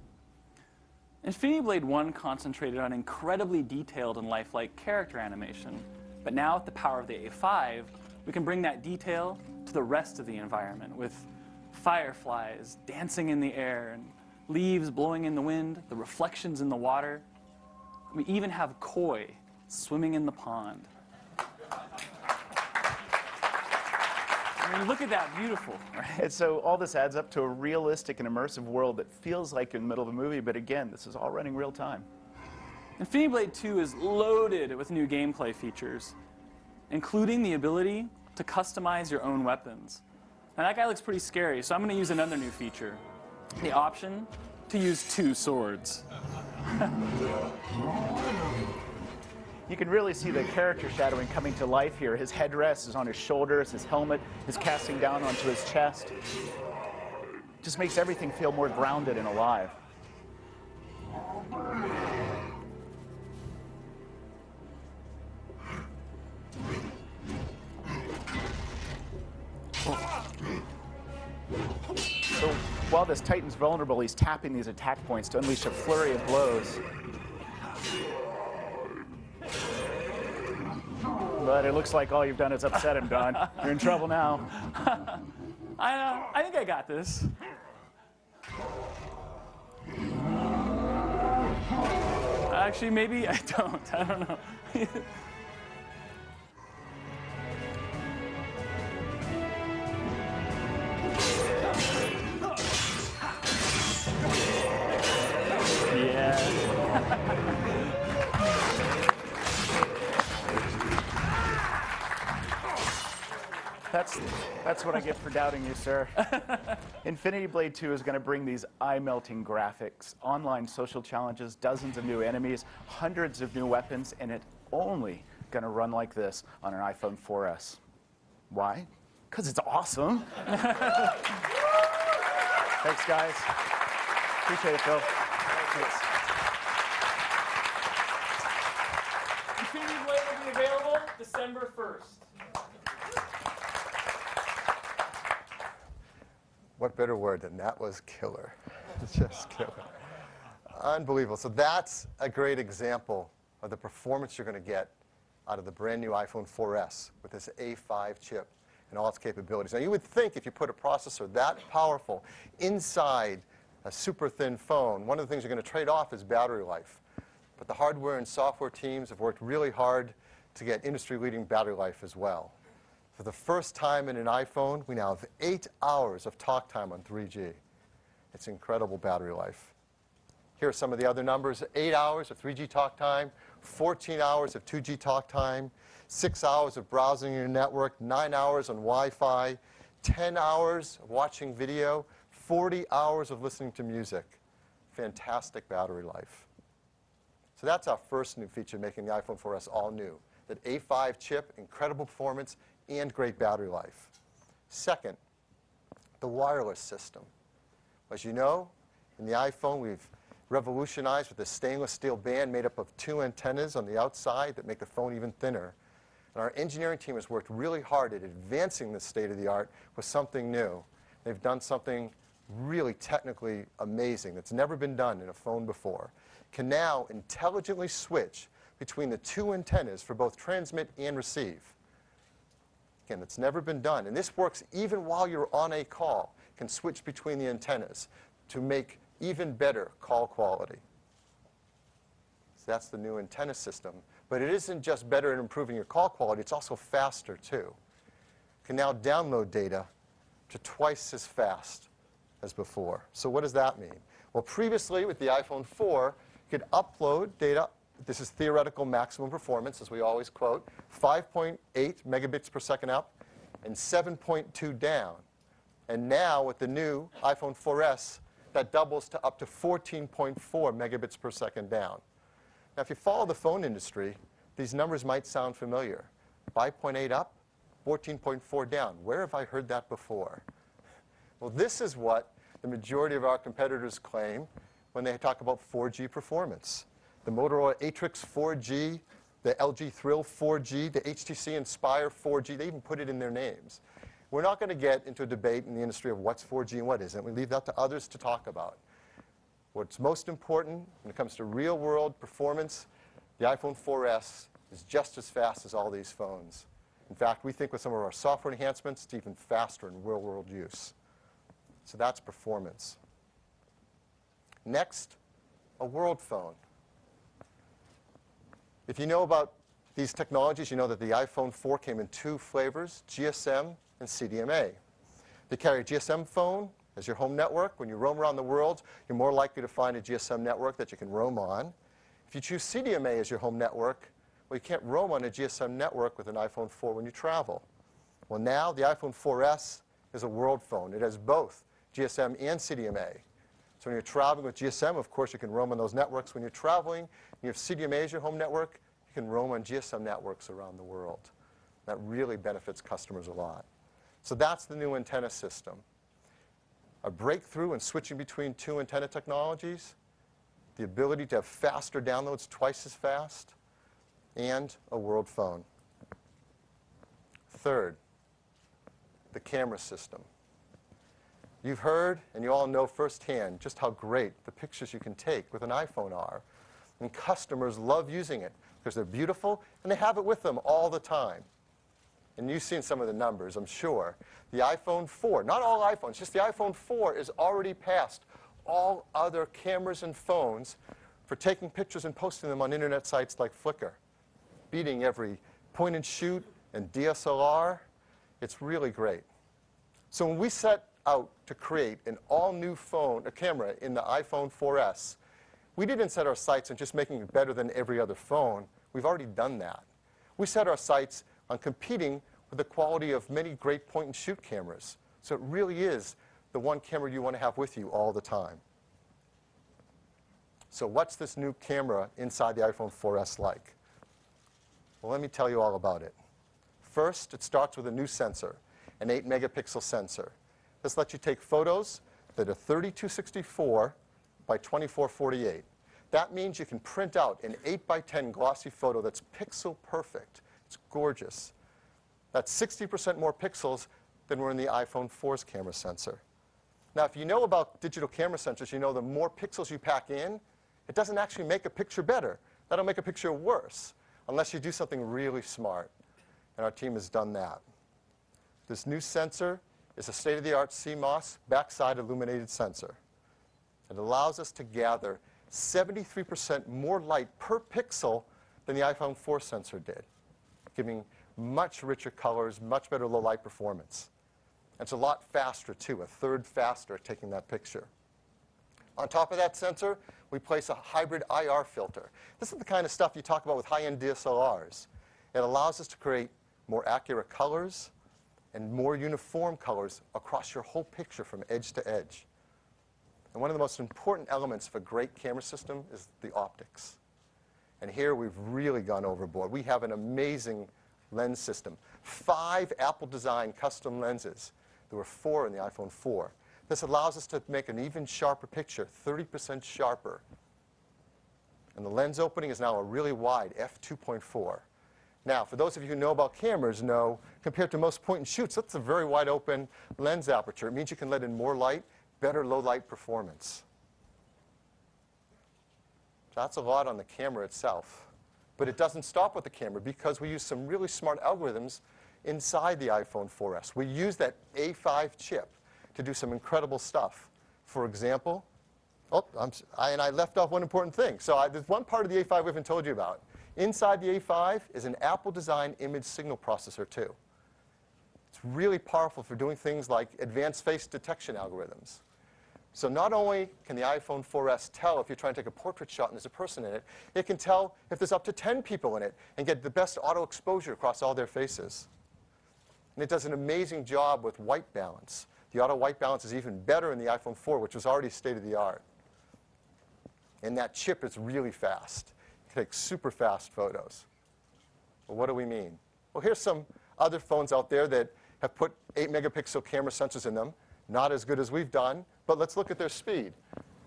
[SPEAKER 7] Infinity Blade 1 concentrated on incredibly detailed and lifelike character animation, but now with the power of the A5, we can bring that detail to the rest of the environment with fireflies dancing in the air and leaves blowing in the wind, the reflections in the water. We even have koi swimming in the pond. I mean, look at that, beautiful, right?
[SPEAKER 6] And so all this adds up to a realistic and immersive world that feels like in the middle of a movie, but again, this is all running real time.
[SPEAKER 7] Infinity Blade 2 is loaded with new gameplay features, including the ability to customize your own weapons. Now that guy looks pretty scary, so I'm going to use another new feature, the option to use 2 swords.
[SPEAKER 6] You can really see the character shadowing coming to life here. His headrest is on his shoulders, his helmet is casting down onto his chest. Just makes everything feel more grounded and alive. So while this Titan's vulnerable, he's tapping these attack points to unleash a flurry of blows. But it looks like all you've done is upset him, Don. You're in trouble now.
[SPEAKER 7] I think I got this. Actually, maybe I don't. I don't know.
[SPEAKER 6] That's what I get for doubting you, sir. Infinity Blade 2 is going to bring these eye-melting graphics, online social challenges, dozens of new enemies, hundreds of new weapons, and it's only going to run like this on an iPhone 4s. Why? Because it's awesome. Thanks, guys. Appreciate it, Phil. Thanks.
[SPEAKER 7] Infinity Blade will be available December 1st.
[SPEAKER 5] What better word than that was killer. Just killer. Unbelievable. So that's a great example of the performance you're going to get out of the brand new iPhone 4s with this A5 chip and all its capabilities. Now you would think if you put a processor that powerful inside a super thin phone, one of the things you're going to trade off is battery life. But the hardware and software teams have worked really hard to get industry-leading battery life as well. For the first time in an iPhone, we now have 8 hours of talk time on 3G. It's incredible battery life. Here are some of the other numbers. 8 hours of 3G talk time, 14 hours of 2G talk time, 6 hours of browsing your network, 9 hours on Wi-Fi, 10 hours of watching video, 40 hours of listening to music. Fantastic battery life. So that's our first new feature, making the iPhone 4s all new. That A5 chip, incredible performance, and great battery life. Second, the wireless system. As you know, in the iPhone, we've revolutionized with a stainless steel band made up of 2 antennas on the outside that make the phone even thinner. And our engineering team has worked really hard at advancing the state of the art with something new. They've done something really technically amazing that's never been done in a phone before. Can now intelligently switch between the 2 antennas for both transmit and receive. Again, that's never been done. And this works even while you're on a call. Can switch between the antennas to make even better call quality. So that's the new antenna system. But it isn't just better at improving your call quality, it's also faster too. Can now download data to twice as fast as before. So what does that mean? Well, previously with the iPhone 4, you could upload data. This is theoretical maximum performance, as we always quote, 5.8 megabits per second up and 7.2 down. And now with the new iPhone 4s, that doubles to up to 14.4 megabits per second down. Now, if you follow the phone industry, these numbers might sound familiar. 5.8 up, 14.4 down. Where have I heard that before? Well, this is what the majority of our competitors claim when they talk about 4G performance. The Motorola Atrix 4G, the LG Thrill 4G, the HTC Inspire 4G, they even put it in their names. We're not going to get into a debate in the industry of what's 4G and what isn't. We leave that to others to talk about. What's most important when it comes to real-world performance, the iPhone 4s is just as fast as all these phones. In fact, we think with some of our software enhancements, it's even faster in real-world use. So that's performance. Next, a world phone. If you know about these technologies, you know that the iPhone 4 came in 2 flavors, GSM and CDMA. They carry a GSM phone as your home network. When you roam around the world, you're more likely to find a GSM network that you can roam on. If you choose CDMA as your home network, well, you can't roam on a GSM network with an iPhone 4 when you travel. Well, now the iPhone 4s is a world phone. It has both GSM and CDMA. So when you're traveling with GSM, of course, you can roam on those networks. When you're traveling and you have CDMA as your home network, you can roam on GSM networks around the world. That really benefits customers a lot. So that's the new antenna system. A breakthrough in switching between two antenna technologies, the ability to have faster downloads, twice as fast, and a world phone. Third, the camera system. You've heard and you all know firsthand just how great the pictures you can take with an iPhone are. And customers love using it because they're beautiful and they have it with them all the time. And you've seen some of the numbers, I'm sure. The iPhone 4, not all iPhones, just the iPhone 4 is already past all other cameras and phones for taking pictures and posting them on internet sites like Flickr, beating every point and shoot and DSLR. It's really great. So when we set out to create an all-new phone, a camera in the iPhone 4s, we didn't set our sights on just making it better than every other phone. We've already done that. We set our sights on competing with the quality of many great point-and-shoot cameras. So it really is the one camera you want to have with you all the time. So what's this new camera inside the iPhone 4s like? Well, let me tell you all about it. First, it starts with a new sensor, an 8-megapixel sensor. This lets you take photos that are 3264 by 2448. That means you can print out an 8x10 glossy photo that's pixel perfect. It's gorgeous. That's 60% more pixels than were in the iPhone 4's camera sensor. Now, if you know about digital camera sensors, you know the more pixels you pack in, it doesn't actually make a picture better. That'll make a picture worse, unless you do something really smart. And our team has done that. This new sensor is a state-of-the-art CMOS backside illuminated sensor. It allows us to gather 73% more light per pixel than the iPhone 4 sensor did, giving much richer colors, much better low light performance. And it's a lot faster, too, a third faster at taking that picture. On top of that sensor, we place a hybrid IR filter. This is the kind of stuff you talk about with high-end DSLRs. It allows us to create more accurate colors and more uniform colors across your whole picture from edge to edge. And one of the most important elements of a great camera system is the optics. And here we've really gone overboard. We have an amazing lens system. 5 Apple-designed custom lenses. There were 4 in the iPhone 4. This allows us to make an even sharper picture, 30% sharper. And the lens opening is now a really wide f2.4. Now, for those of you who know about cameras, know, compared to most point-and-shoots, that's a very wide open lens aperture. It means you can let in more light, better low-light performance. That's a lot on the camera itself. But it doesn't stop with the camera because we use some really smart algorithms inside the iPhone 4s. We use that A5 chip to do some incredible stuff. For example, I left off one important thing. So there's one part of the A5 we haven't told you about. Inside the A5 is an Apple-designed image signal processor, too. It's really powerful for doing things like advanced face detection algorithms. So not only can the iPhone 4s tell if you're trying to take a portrait shot and there's a person in it, it can tell if there's up to 10 people in it and get the best auto exposure across all their faces. And it does an amazing job with white balance. The auto white balance is even better in the iPhone 4, which was already state-of-the-art. And that chip is really fast. It can take super fast photos. Well, what do we mean? Well, here's some other phones out there that have put 8-megapixel camera sensors in them. Not as good as we've done, but let's look at their speed.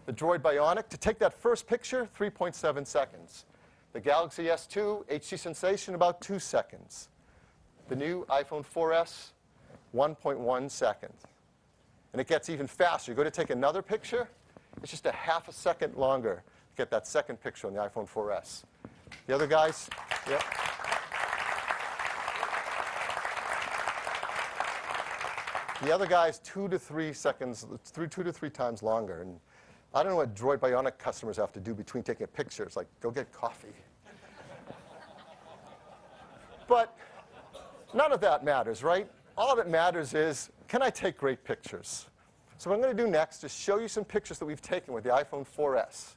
[SPEAKER 5] The Droid Bionic, to take that first picture, 3.7 seconds. The Galaxy S2, HD Sensation, about 2 seconds. The new iPhone 4s, 1.1 seconds. And it gets even faster. You go to take another picture, it's just a half a second longer to get that second picture on the iPhone 4s. The other guys, yep. The other guy's 2 to 3 seconds, 2 to 3 times longer. And I don't know what Droid Bionic customers have to do between taking pictures, like go get coffee. But none of that matters, right? all that matters is, can I take great pictures? So what I'm going to do next is show you some pictures that we've taken with the iPhone 4s.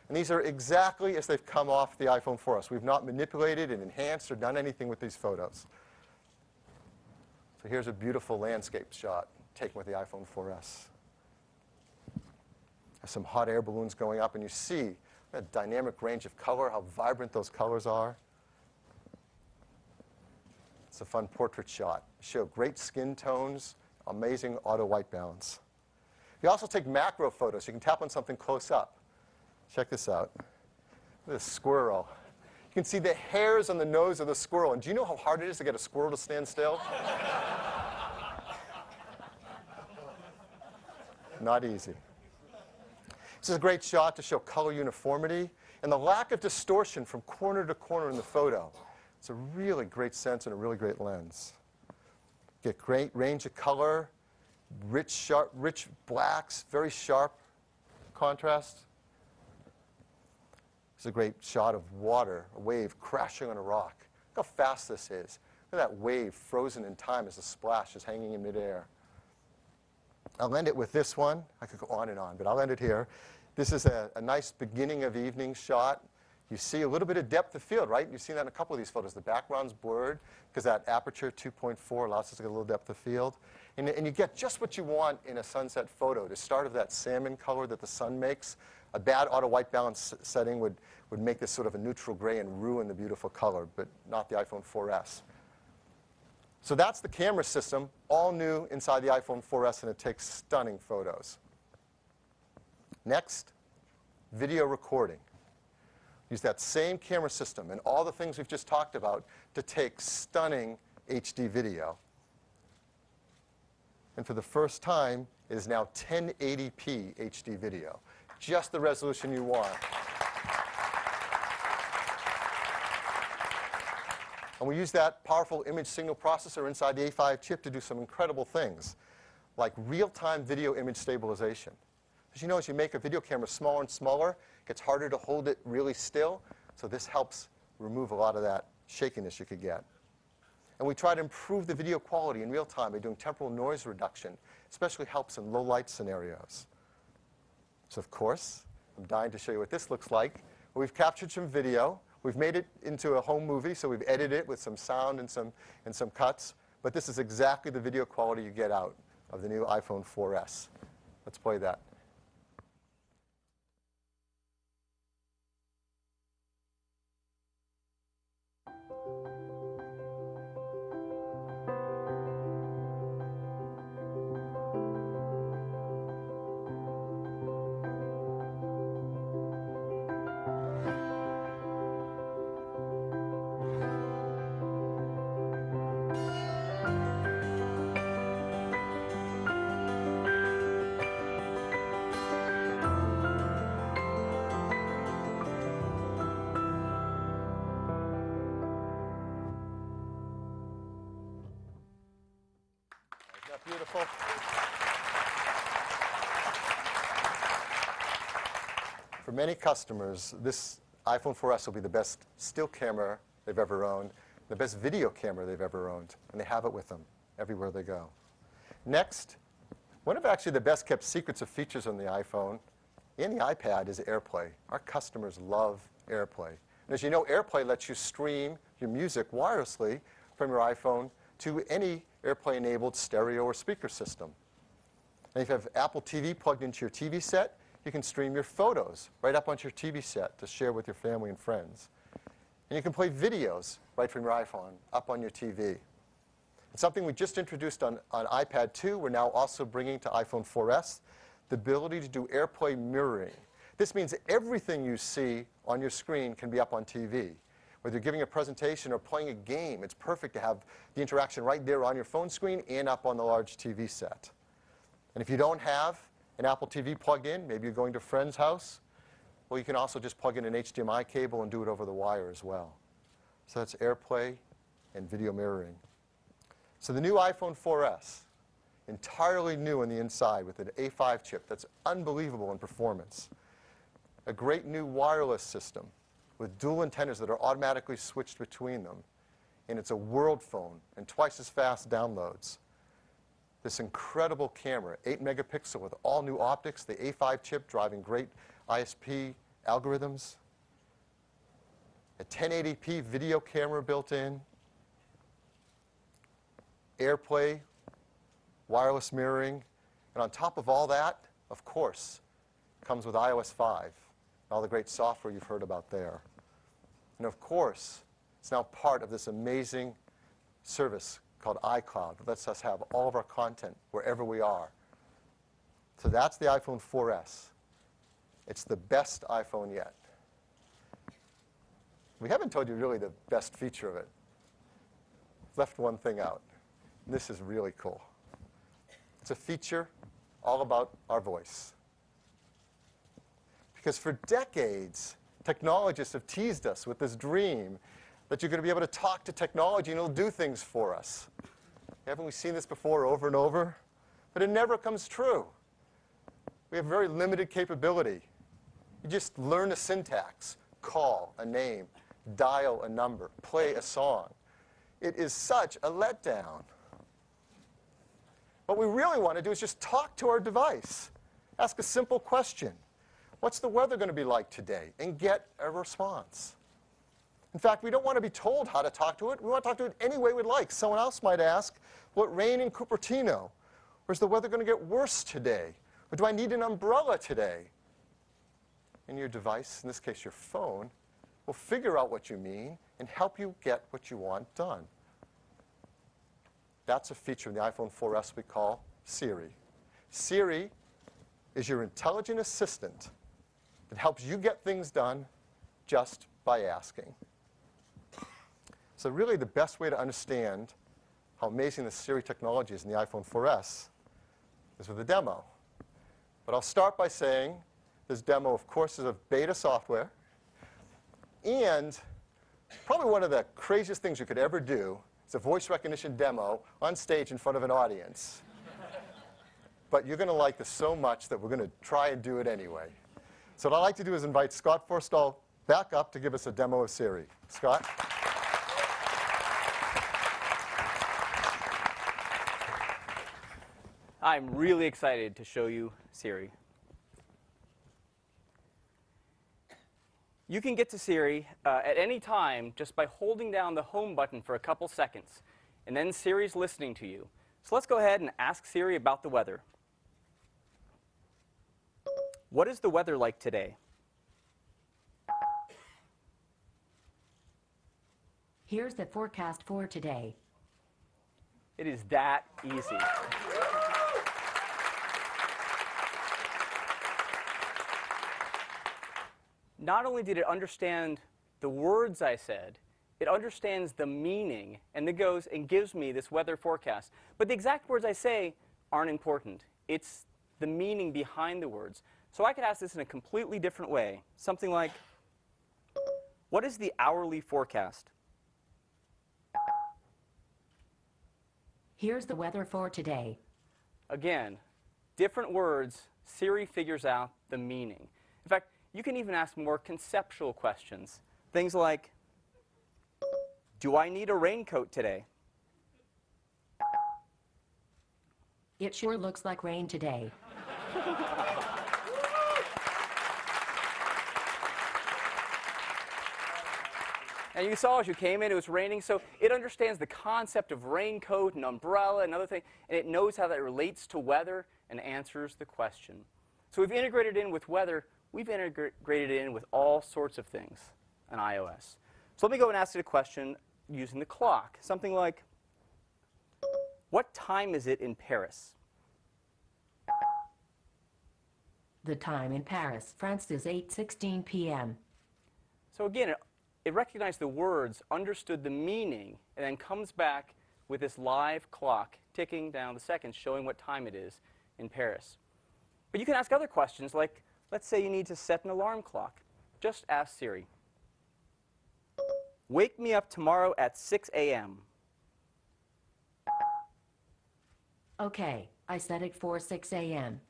[SPEAKER 5] And these are exactly as they've come off the iPhone 4s. We've not manipulated and enhanced or done anything with these photos. So here's a beautiful landscape shot taken with the iPhone 4s. There's some hot air balloons going up, and you see a dynamic range of color, how vibrant those colors are. It's a fun portrait shot. Show great skin tones, amazing auto white balance. You also take macro photos. You can tap on something close up. Check this out. Look at this squirrel. You can see the hairs on the nose of the squirrel. And do you know how hard it is to get a squirrel to stand still? Not easy. This is a great shot to show color uniformity and the lack of distortion from corner to corner in the photo. It's a really great sense and a really great lens. Get great range of color, rich blacks, very sharp contrast. This is a great shot of water, a wave crashing on a rock. Look how fast this is. Look at that wave frozen in time as the splash is hanging in midair. I'll end it with this one. I could go on and on, but I'll end it here. This is a nice beginning of evening shot. You see a little bit of depth of field, right? You've seen that in a couple of these photos. The background's blurred because that aperture 2.4 allows us to get a little depth of field. And you get just what you want in a sunset photo. To start of that salmon color that the sun makes. A bad auto white balance setting would make this sort of a neutral gray and ruin the beautiful color, but not the iPhone 4s. So that's the camera system, all new inside the iPhone 4s, and it takes stunning photos. Next, video recording. Use that same camera system and all the things we've just talked about to take stunning HD video. And for the first time, it is now 1080p HD video. Just the resolution you want. And we use that powerful image signal processor inside the A5 chip to do some incredible things, like real-time video image stabilization. As you know, as you make a video camera smaller and smaller, it gets harder to hold it really still. So this helps remove a lot of that shakiness you could get. And we try to improve the video quality in real time by doing temporal noise reduction. Especially helps in low light scenarios. So of course, I'm dying to show you what this looks like. We've captured some video. We've made it into a home movie, so we've edited it with some sound and some cuts. But this is exactly the video quality you get out of the new iPhone 4s. Let's play that. Beautiful. For many customers, this iPhone 4s will be the best still camera they've ever owned, the best video camera they've ever owned, and they have it with them everywhere they go. Next, one of actually the best kept secrets of features on the iPhone and the iPad is AirPlay. Our customers love AirPlay. And as you know, AirPlay lets you stream your music wirelessly from your iPhone to any AirPlay-enabled stereo or speaker system. And if you have Apple TV plugged into your TV set, you can stream your photos right up onto your TV set to share with your family and friends. And you can play videos right from your iPhone up on your TV. It's something we just introduced on iPad 2. We're now also bringing to iPhone 4s, the ability to do AirPlay mirroring. This means everything you see on your screen can be up on TV. Whether you're giving a presentation or playing a game, it's perfect to have the interaction right there on your phone screen and up on the large TV set. And if you don't have an Apple TV plugged in, maybe you're going to a friend's house, well, you can also just plug in an HDMI cable and do it over the wire as well. So that's AirPlay and video mirroring. So the new iPhone 4s, entirely new on the inside with an A5 chip that's unbelievable in performance. A great new wireless system with dual antennas that are automatically switched between them. And it's a world phone and twice as fast downloads. this incredible camera, 8 megapixel with all new optics, the A5 chip driving great ISP algorithms, a 1080p video camera built in, AirPlay, wireless mirroring, and on top of all that, of course, comes with iOS 5, and all the great software you've heard about there. And of course, it's now part of this amazing service called iCloud that lets us have all of our content wherever we are. So that's the iPhone 4s. It's the best iPhone yet. We haven't told you really the best feature of it. Left one thing out. And this is really cool. It's a feature all about our voice. Because for decades, technologists have teased us with this dream that you're going to be able to talk to technology and it'll do things for us. Haven't we seen this before over and over? But it never comes true. We have very limited capability. You just learn a syntax, call a name, dial a number, play a song. It is such a letdown. What we really want to do is just talk to our device. Ask a simple question. What's the weather going to be like today? And get a response. In fact, we don't want to be told how to talk to it. We want to talk to it any way we'd like. Someone else might ask, will it rain in Cupertino? Or is the weather going to get worse today? Or do I need an umbrella today? And your device, in this case your phone, will figure out what you mean and help you get what you want done. That's a feature in the iPhone 4s we call Siri. Siri is your intelligent assistant that helps you get things done just by asking. So really the best way to understand how amazing the Siri technology is in the iPhone 4s is with a demo. But I'll start by saying this demo, of course, is of beta software. And probably one of the craziest things you could ever do is a voice recognition demo on stage in front of an audience. But you're going to like this so much that we're going to try and do it anyway. So what I'd like to do is invite Scott Forstall back up to give us a demo of Siri. Scott?
[SPEAKER 2] I'm really excited to show you Siri. You can get to Siri at any time just by holding down the home button for a couple seconds, and then Siri's listening to you. So let's go ahead and ask Siri about the weather. What is the weather like today?
[SPEAKER 8] Here's the forecast for today.
[SPEAKER 2] It is that easy. Not only did it understand the words I said, it understands the meaning, and it goes and gives me this weather forecast. But the exact words I say aren't important. It's the meaning behind the words. So I could ask this in a completely different way. Something like, what is the hourly forecast?
[SPEAKER 8] Here's the weather for today.
[SPEAKER 2] Again, different words, Siri figures out the meaning. In fact, you can even ask more conceptual questions. Things like, do I need a raincoat today?
[SPEAKER 8] It sure looks like rain today.
[SPEAKER 2] And you saw as you came in, it was raining, so it understands the concept of raincoat and umbrella and other things, and it knows how that relates to weather and answers the question. So we've integrated in with weather. We've integrated it in with all sorts of things on iOS. So let me go and ask it a question using the clock. Something like, what time is it in Paris?
[SPEAKER 8] The time in Paris, France is 8:16 p.m.
[SPEAKER 2] So again, it recognized the words, understood the meaning, and then comes back with this live clock ticking down the seconds showing what time it is in Paris. But you can ask other questions like, let's say you need to set an alarm clock. Just ask Siri, wake me up tomorrow at 6 a.m.
[SPEAKER 8] Okay, I set it for 6 a.m.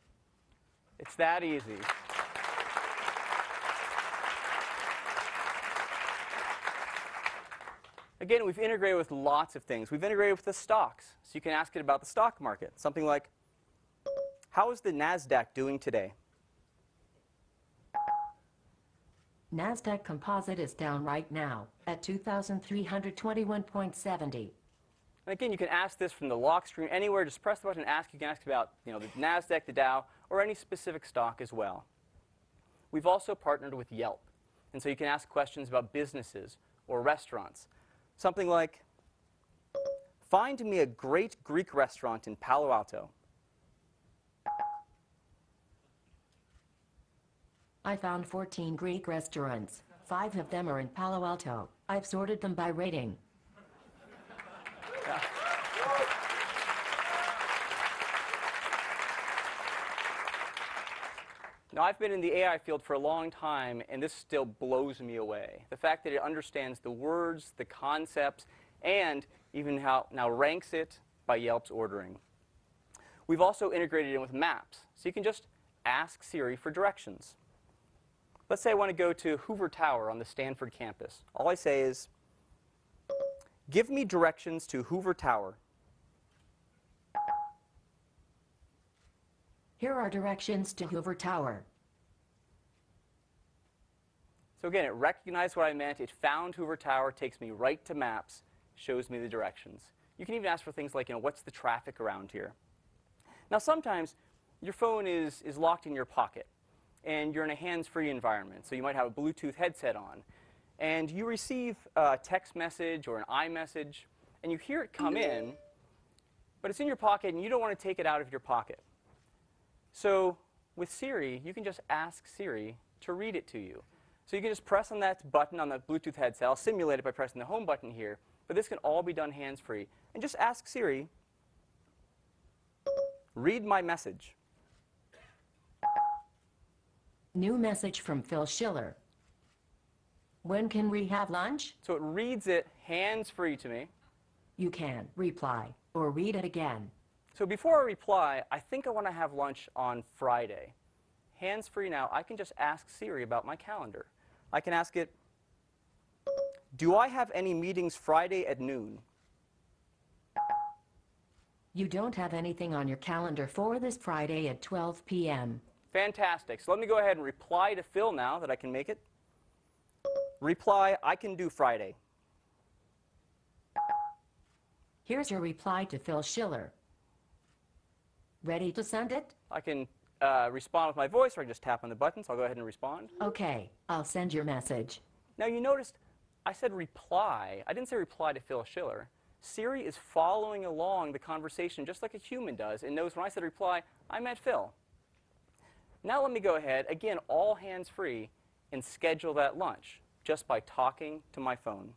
[SPEAKER 2] It's that easy. Again, we've integrated with lots of things. We've integrated with the stocks, so you can ask it about the stock market. Something like, how is the NASDAQ doing today?
[SPEAKER 8] NASDAQ Composite is down right now at 2,321.70.
[SPEAKER 2] And again, you can ask this from the lock screen anywhere. Just press the button and ask. You can ask about the NASDAQ, the Dow, or any specific stock as well. We've also partnered with Yelp. And so you can ask questions about businesses or restaurants. Something like, find me a great Greek restaurant in Palo Alto.
[SPEAKER 8] I found 14 Greek restaurants. 5 of them are in Palo Alto. I've sorted them by rating.
[SPEAKER 2] Now, I've been in the AI field for a long time, and this still blows me away. The fact that it understands the words, the concepts, and even how now ranks it by Yelp's ordering. We've also integrated in with maps, so you can just ask Siri for directions. Let's say I want to go to Hoover Tower on the Stanford campus. All I say is, give me directions to Hoover Tower.
[SPEAKER 8] Here are directions to Hoover Tower.
[SPEAKER 2] So again, it recognized what I meant. It found Hoover Tower, takes me right to maps, shows me the directions. You can even ask for things like, what's the traffic around here? Now, sometimes your phone is locked in your pocket, and you're in a hands-free environment. So you might have a Bluetooth headset on, and you receive a text message or an iMessage, and you hear it come in, but it's in your pocket, and you don't want to take it out of your pocket. So with Siri, you can just ask Siri to read it to you. So you can just press on that button on the Bluetooth headset. I'll simulate it by pressing the home button here. But this can all be done hands-free. And just ask Siri, read my message.
[SPEAKER 8] New message from Phil Schiller. When can we have lunch?
[SPEAKER 2] So it reads it hands-free to me.
[SPEAKER 8] You can reply or read it again.
[SPEAKER 2] So before I reply, I think I want to have lunch on Friday. Hands-free now, I can just ask Siri about my calendar. I can ask it, do I have any meetings Friday at noon?
[SPEAKER 8] You don't have anything on your calendar for this Friday at 12 p.m.
[SPEAKER 2] Fantastic. So let me go ahead and reply to Phil now that I can make it. Reply, I can do Friday.
[SPEAKER 8] Here's your reply to Phil Schiller. Ready to send it?
[SPEAKER 2] I can respond with my voice, or I can just tap on the button, so I'll go ahead and respond.
[SPEAKER 8] Okay, I'll send your message.
[SPEAKER 2] Now you noticed I said reply. I didn't say reply to Phil Schiller. Siri is following along the conversation just like a human does and knows when I said reply, I meant Phil. Now let me go ahead, again, all hands-free, and schedule that lunch just by talking to my phone.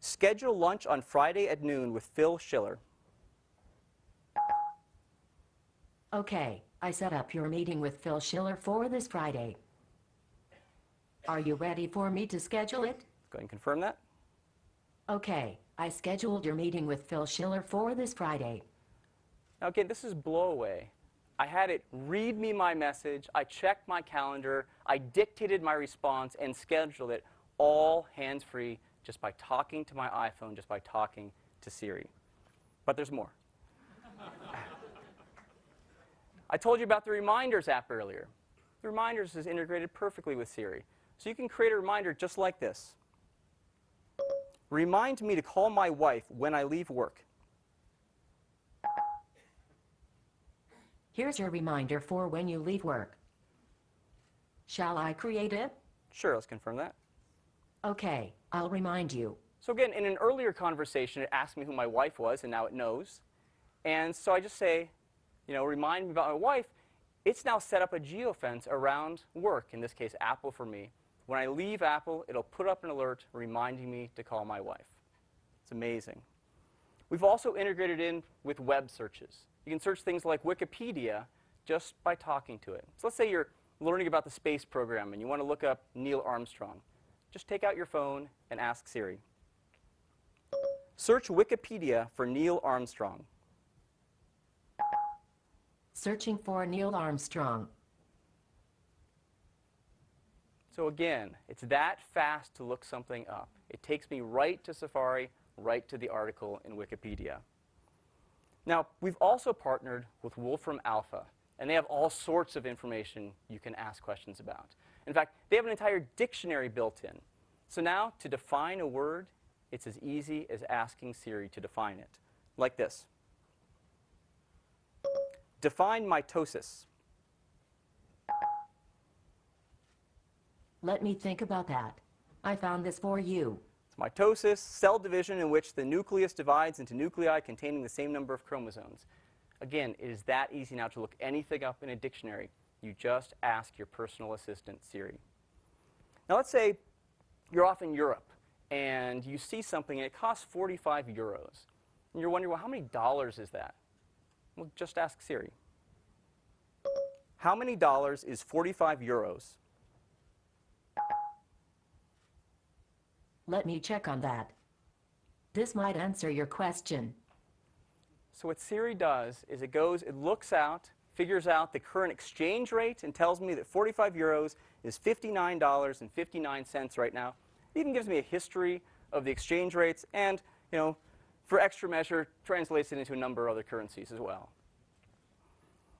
[SPEAKER 2] Schedule lunch on Friday at noon with Phil Schiller.
[SPEAKER 8] Okay, I set up your meeting with Phil Schiller for this Friday. Are you ready for me to schedule it?
[SPEAKER 2] Go ahead and confirm that.
[SPEAKER 8] Okay, I scheduled your meeting with Phil Schiller for this Friday.
[SPEAKER 2] Now again, this is blow away. I had it read me my message, I checked my calendar, I dictated my response, and scheduled it all hands-free just by talking to my iPhone, just by talking to Siri. But there's more. I told you about the Reminders app earlier. The Reminders is integrated perfectly with Siri. So you can create a reminder just like this. Remind me to call my wife when I leave work.
[SPEAKER 8] Here's your reminder for when you leave work. Shall I create it?
[SPEAKER 2] Sure, let's confirm that.
[SPEAKER 8] Okay, I'll remind you.
[SPEAKER 2] So again, in an earlier conversation, it asked me who my wife was, and now it knows. And so I just say, remind me about my wife. It's now set up a geofence around work, in this case, Apple for me. When I leave Apple, it'll put up an alert reminding me to call my wife. It's amazing. We've also integrated in with web searches. You can search things like Wikipedia just by talking to it. So let's say you're learning about the space program and you want to look up Neil Armstrong. Just take out your phone and ask Siri. Search Wikipedia for Neil Armstrong.
[SPEAKER 8] Searching for Neil Armstrong.
[SPEAKER 2] So again, it's that fast to look something up. It takes me right to Safari, right to the article in Wikipedia. Now, we've also partnered with Wolfram Alpha, and they have all sorts of information you can ask questions about. In fact, they have an entire dictionary built in. So now, to define a word, it's as easy as asking Siri to define it, like this. Define mitosis.
[SPEAKER 8] Let me think about that. I found this for you.
[SPEAKER 2] It's mitosis, cell division in which the nucleus divides into nuclei containing the same number of chromosomes. Again, it is that easy now to look anything up in a dictionary. You just ask your personal assistant, Siri. Now let's say you're off in Europe and you see something and it costs 45 euros. And you're wondering, well, how many dollars is that? Well, just ask Siri. How many dollars is 45 euros?
[SPEAKER 8] Let me check on that. This might answer your question.
[SPEAKER 2] So what Siri does is it looks out, figures out the current exchange rate, and tells me that 45 euros is $59.59 right now. It even gives me a history of the exchange rates, and for extra measure, translates it into a number of other currencies as well.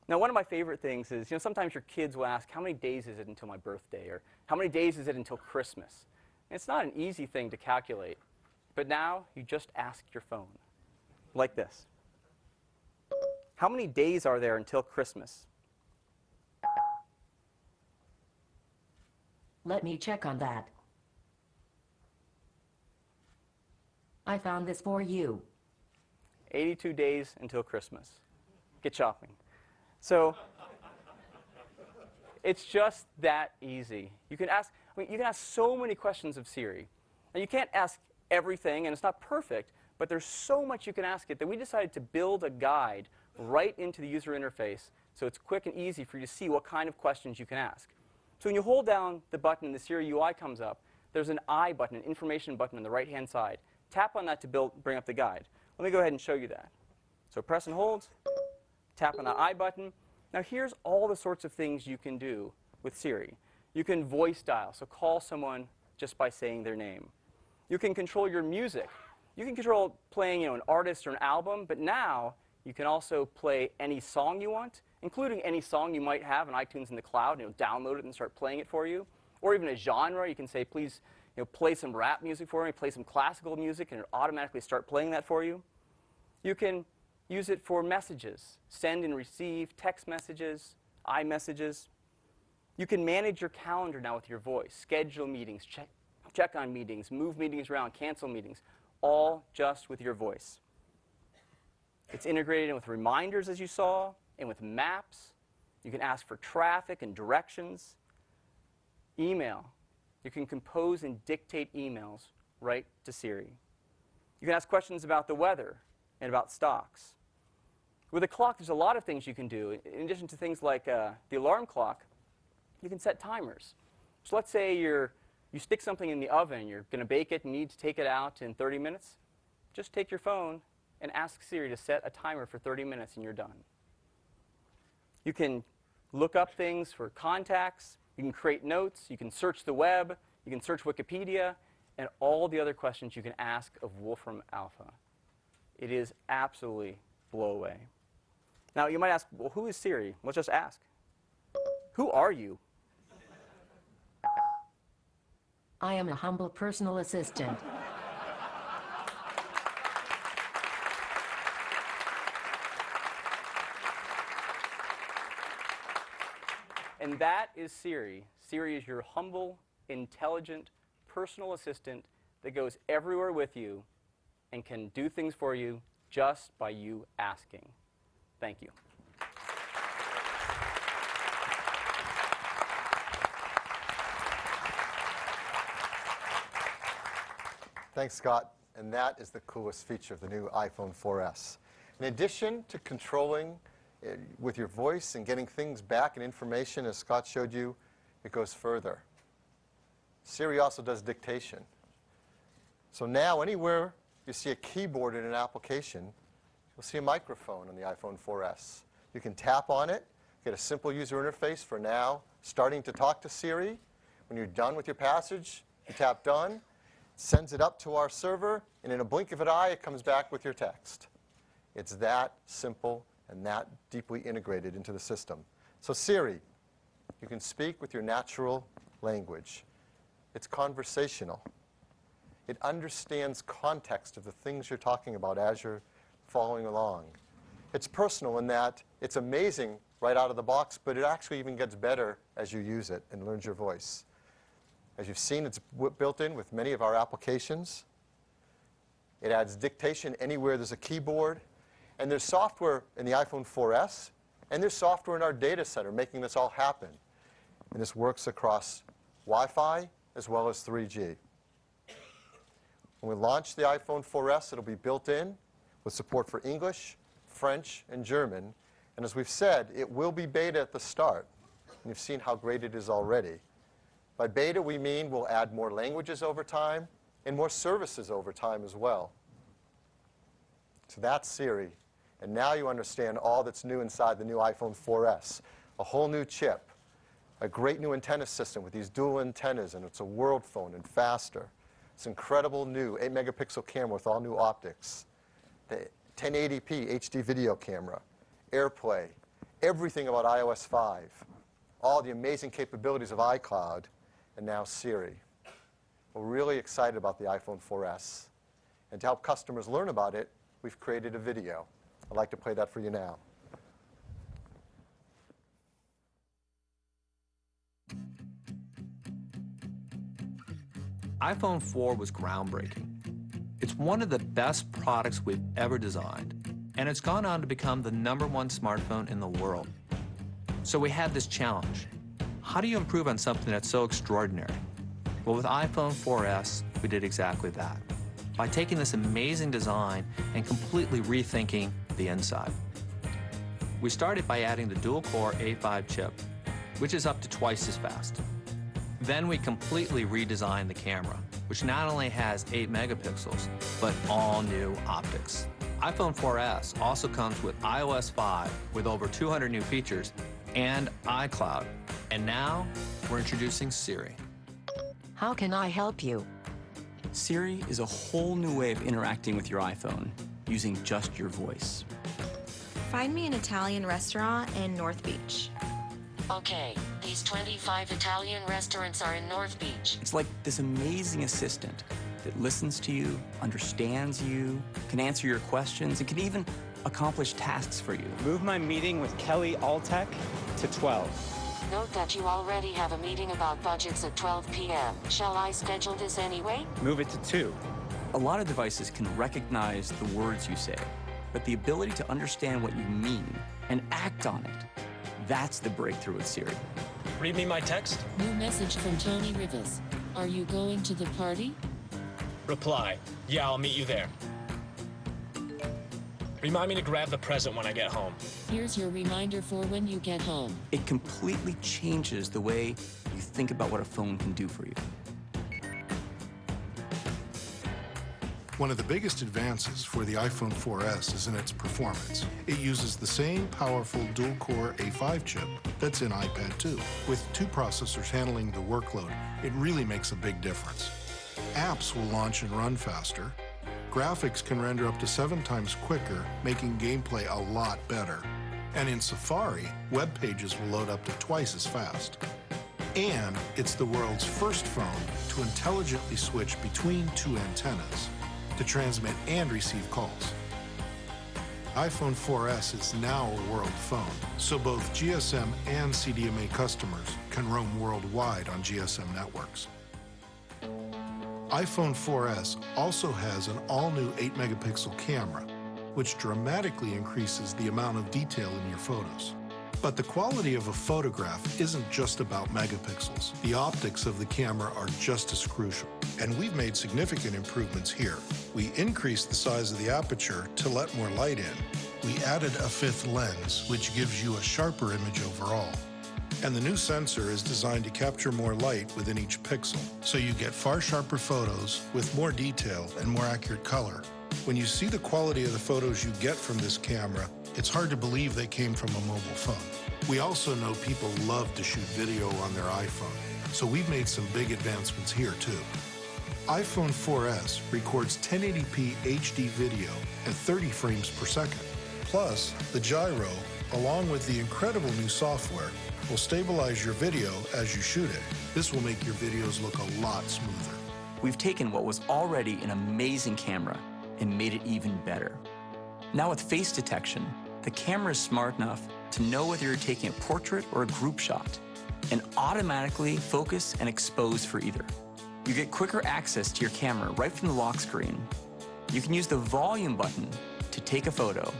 [SPEAKER 2] Now, one of my favorite things is, sometimes your kids will ask, how many days is it until my birthday? Or how many days is it until Christmas? And it's not an easy thing to calculate. But now, you just ask your phone, like this. How many days are there until Christmas?
[SPEAKER 8] Let me check on that. I found this for you.
[SPEAKER 2] 82 days until Christmas. Get shopping. So it's just that easy. You can ask so many questions of Siri. Now, you can't ask everything, and it's not perfect, but there's so much you can ask it that we decided to build a guide right into the user interface so it's quick and easy for you to see what kind of questions you can ask. So when you hold down the button and the Siri UI comes up, there's an I button, an information button on the right-hand side. Tap on that to bring up the guide. Let me go ahead and show you that. So press and hold, tap on the I button. Now here's all the sorts of things you can do with Siri. You can voice dial, so call someone just by saying their name. You can control your music. You can control playing an artist or an album, but now you can also play any song you want, including any song you might have on iTunes in the cloud, download it and start playing it for you. Or even a genre, you can say, please play some rap music for me, play some classical music, and it'll automatically start playing that for you. You can use it for messages, send and receive text messages, iMessages. You can manage your calendar now with your voice, schedule meetings, check on meetings, move meetings around, cancel meetings, all just with your voice. It's integrated in with reminders, as you saw, and with maps. You can ask for traffic and directions. Email. You can compose and dictate emails right to Siri. You can ask questions about the weather and about stocks. With a clock, there's a lot of things you can do. In addition to things like the alarm clock, you can set timers. So let's say you stick something in the oven, you're going to bake it and need to take it out in 30 minutes. Just take your phone and ask Siri to set a timer for 30 minutes and you're done. You can look up things for contacts. You can create notes. You can search the web. You can search Wikipedia. And all the other questions you can ask of Wolfram Alpha. It is absolutely blow away. Now, you might ask, well, who is Siri? Let's just ask. Who are you?
[SPEAKER 8] I am a humble personal assistant.
[SPEAKER 2] And that is Siri. Siri is your humble, intelligent, personal assistant that goes everywhere with you and can do things for you just by you asking. Thank you.
[SPEAKER 5] Thanks, Scott. And that is the coolest feature of the new iPhone 4s. In addition to controlling with your voice and getting things back and information, as Scott showed you, it goes further. Siri also does dictation. So now anywhere you see a keyboard in an application, you'll see a microphone on the iPhone 4s. You can tap on it, get a simple user interface for now starting to talk to Siri. When you're done with your passage, you tap done, sends it up to our server, and in a blink of an eye, it comes back with your text. It's that simple and that deeply integrated into the system. So Siri, you can speak with your natural language. It's conversational. It understands context of the things you're talking about as you're following along. It's personal in that it's amazing right out of the box, but it actually even gets better as you use it and learns your voice. As you've seen, it's built in with many of our applications. It adds dictation anywhere there's a keyboard. And there's software in the iPhone 4s, and there's software in our data center making this all happen. And this works across Wi-Fi as well as 3G. When we launch the iPhone 4s, it'll be built in with support for English, French, and German. And as we've said, it will be beta at the start. And you've seen how great it is already. By beta, we mean we'll add more languages over time and more services over time as well. So that's Siri. And now you understand all that's new inside the new iPhone 4s. A whole new chip, a great new antenna system with these dual antennas, and it's a world phone and faster. It's incredible new 8-megapixel camera with all new optics. The 1080p HD video camera, AirPlay, everything about iOS 5, all the amazing capabilities of iCloud, and now Siri. We're really excited about the iPhone 4s. And to help customers learn about it, we've created a video. I'd like to play that for you now.
[SPEAKER 9] iPhone 4 was groundbreaking. It's one of the best products we've ever designed, and it's gone on to become the #1 smartphone in the world. So we had this challenge. How do you improve on something that's so extraordinary? Well, with iPhone 4s, we did exactly that, by taking this amazing design and completely rethinking the inside. We started by adding the dual-core A5 chip, which is up to twice as fast. Then we completely redesigned the camera, which not only has 8 megapixels, but all new optics. iPhone 4s also comes with iOS 5 with over 200 new features and iCloud. And now we're introducing Siri.
[SPEAKER 8] How can I help you?
[SPEAKER 2] Siri is a whole new way of interacting with your iPhone using just your voice.
[SPEAKER 10] Find me an Italian restaurant in North Beach.
[SPEAKER 8] Okay, these 25 Italian restaurants are in North Beach.
[SPEAKER 2] It's like this amazing assistant that listens to you, understands you, can answer your questions, and can even accomplish tasks for you.
[SPEAKER 11] Move my meeting with Kelly Alltech to 12.
[SPEAKER 8] Note that you already have a meeting about budgets at 12 p.m. Shall I schedule this anyway?
[SPEAKER 11] Move it to 2.
[SPEAKER 2] A lot of devices can recognize the words you say, but the ability to understand what you mean and act on it, that's the breakthrough with Siri.
[SPEAKER 12] Read me my text.
[SPEAKER 13] New message from Tony Rivas. Are you going to the party?
[SPEAKER 12] Reply. Yeah, I'll meet you there. Remind me to grab the present when I get home.
[SPEAKER 13] Here's your reminder for when you get home.
[SPEAKER 2] It completely changes the way you think about what a phone can do for you.
[SPEAKER 14] One of the biggest advances for the iPhone 4s is in its performance. It uses the same powerful dual-core A5 chip that's in iPad 2. With 2 processors handling the workload, it really makes a big difference. Apps will launch and run faster. Graphics can render up to 7 times quicker, making gameplay a lot better. And in Safari, web pages will load up to twice as fast. And it's the world's first phone to intelligently switch between 2 antennas to transmit and receive calls. iPhone 4s is now a world phone, so both GSM and CDMA customers can roam worldwide on GSM networks. iPhone 4s also has an all-new 8-megapixel camera, which dramatically increases the amount of detail in your photos. But the quality of a photograph isn't just about megapixels. The optics of the camera are just as crucial, and we've made significant improvements here. We increased the size of the aperture to let more light in. We added a 5th lens, which gives you a sharper image overall. And the new sensor is designed to capture more light within each pixel, so you get far sharper photos with more detail and more accurate color. When you see the quality of the photos you get from this camera, it's hard to believe they came from a mobile phone. We also know people love to shoot video on their iPhone, so we've made some big advancements here too. iPhone 4s records 1080p HD video at 30 frames per second. Plus, the gyro, along with the incredible new software, will stabilize your video as you shoot it. This will make your videos look a lot smoother.
[SPEAKER 15] We've taken what was already an amazing camera and made it even better. Now with face detection, the camera is smart enough to know whether you're taking a portrait or a group shot and automatically focus and expose for either. You get quicker access to your camera right from the lock screen. You can use the volume button to take a photo,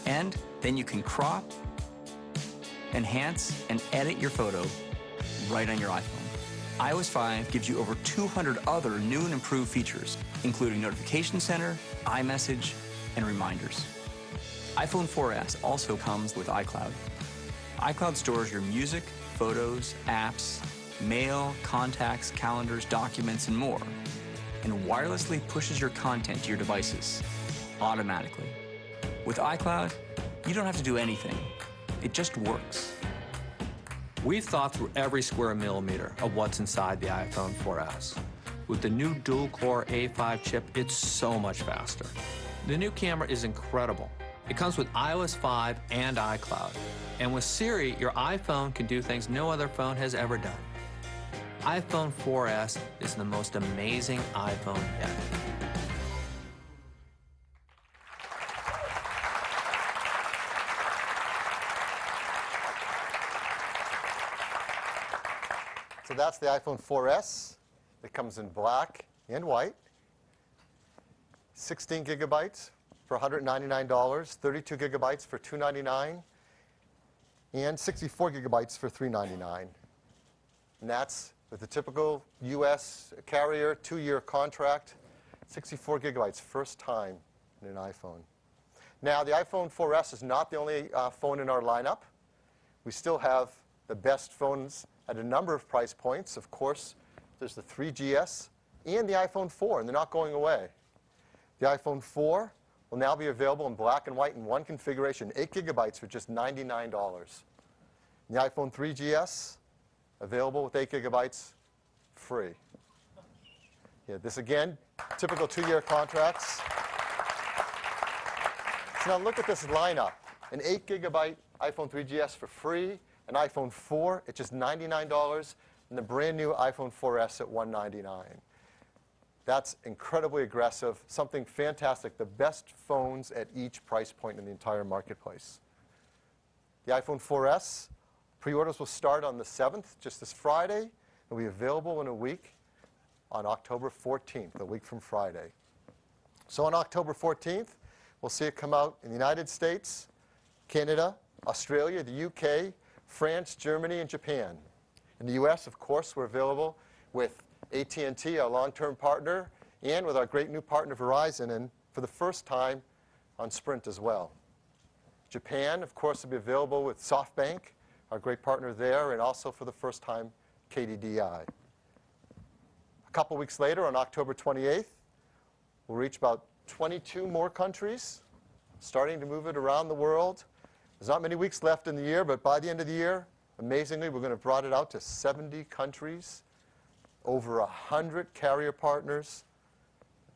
[SPEAKER 15] and then you can crop, enhance, and edit your photo right on your iPhone. iOS 5 gives you over 200 other new and improved features, including Notification Center, iMessage, and reminders. iPhone 4s also comes with iCloud. iCloud stores your music, photos, apps, mail, contacts, calendars, documents, and more, and wirelessly pushes your content to your devices automatically. With iCloud, you don't have to do anything. It just works.
[SPEAKER 9] We've thought through every square millimeter of what's inside the iPhone 4S. With the new dual-core A5 chip, it's so much faster. The new camera is incredible. It comes with iOS 5 and iCloud. And with Siri, your iPhone can do things no other phone has ever done. iPhone 4S is the most amazing iPhone yet.
[SPEAKER 5] So that's the iPhone 4S. It comes in black and white. 16 gigabytes for $199, 32 gigabytes for $299, and 64 gigabytes for $399. And that's with the typical US carrier 2-year contract, 64 gigabytes, first time in an iPhone. Now, the iPhone 4S is not the only phone in our lineup. We still have the best phones at a number of price points. Of course, there's the 3GS and the iPhone 4, and they're not going away. The iPhone 4 will now be available in black and white in one configuration, 8 gigabytes for just $99. And the iPhone 3GS, available with 8 gigabytes, free. Yeah, this again, typical 2-year contracts. So now look at this lineup. An 8 gigabyte iPhone 3GS for free, an iPhone 4 at just $99, and the brand new iPhone 4S at $199. That's incredibly aggressive, something fantastic, the best phones at each price point in the entire marketplace. The iPhone 4S, pre-orders will start on the 7th, just this Friday, and will be available in a week on October 14th, a week from Friday. So on October 14th, we'll see it come out in the United States, Canada, Australia, the UK, France, Germany, and Japan. In the US, of course, we're available with AT&T, our long-term partner, and with our great new partner Verizon, and for the first time on Sprint as well. Japan, of course, will be available with SoftBank, our great partner there, and also for the first time KDDI. A couple weeks later, on October 28th, we'll reach about 22 more countries, starting to move it around the world. There's not many weeks left in the year, but by the end of the year, amazingly, we're going to have brought it out to 70 countries, over 100 carrier partners,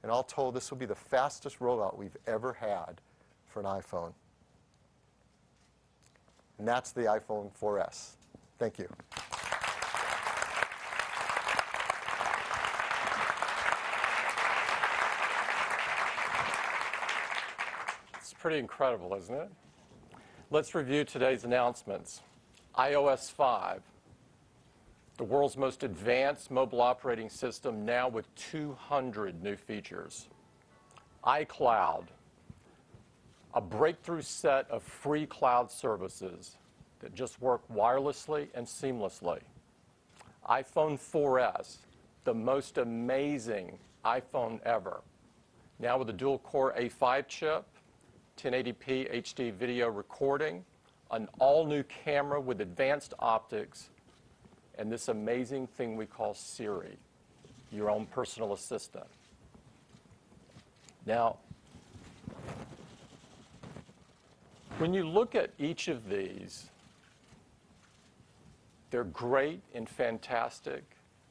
[SPEAKER 5] and all told, this will be the fastest rollout we've ever had for an iPhone. And that's the iPhone 4S. Thank you.
[SPEAKER 1] It's pretty incredible, isn't it? Let's review today's announcements. iOS 5, the world's most advanced mobile operating system, now with 200 new features. iCloud, a breakthrough set of free cloud services that just work wirelessly and seamlessly. iPhone 4S, the most amazing iPhone ever, now with a dual-core A5 chip, 1080p HD video recording, an all-new camera with advanced optics, and this amazing thing we call Siri, your own personal assistant. Now, when you look at each of these, They're great and fantastic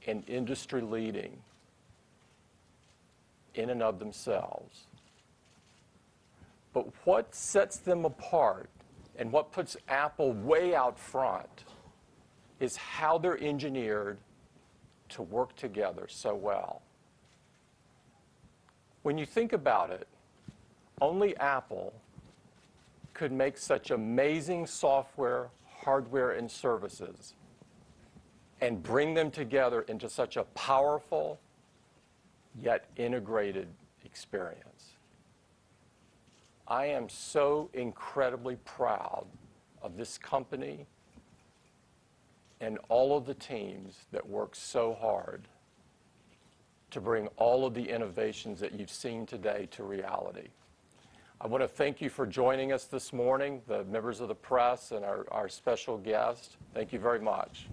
[SPEAKER 1] and industry leading in and of themselves. But what sets them apart and what puts Apple way out front is how they're engineered to work together so well. When you think about it, only Apple could make such amazing software, hardware, and services and bring them together into such a powerful yet integrated experience. I am so incredibly proud of this company and all of the teams that work so hard to bring all of the innovations that you've seen today to reality. I want to thank you for joining us this morning, the members of the press and our special guest. Thank you very much.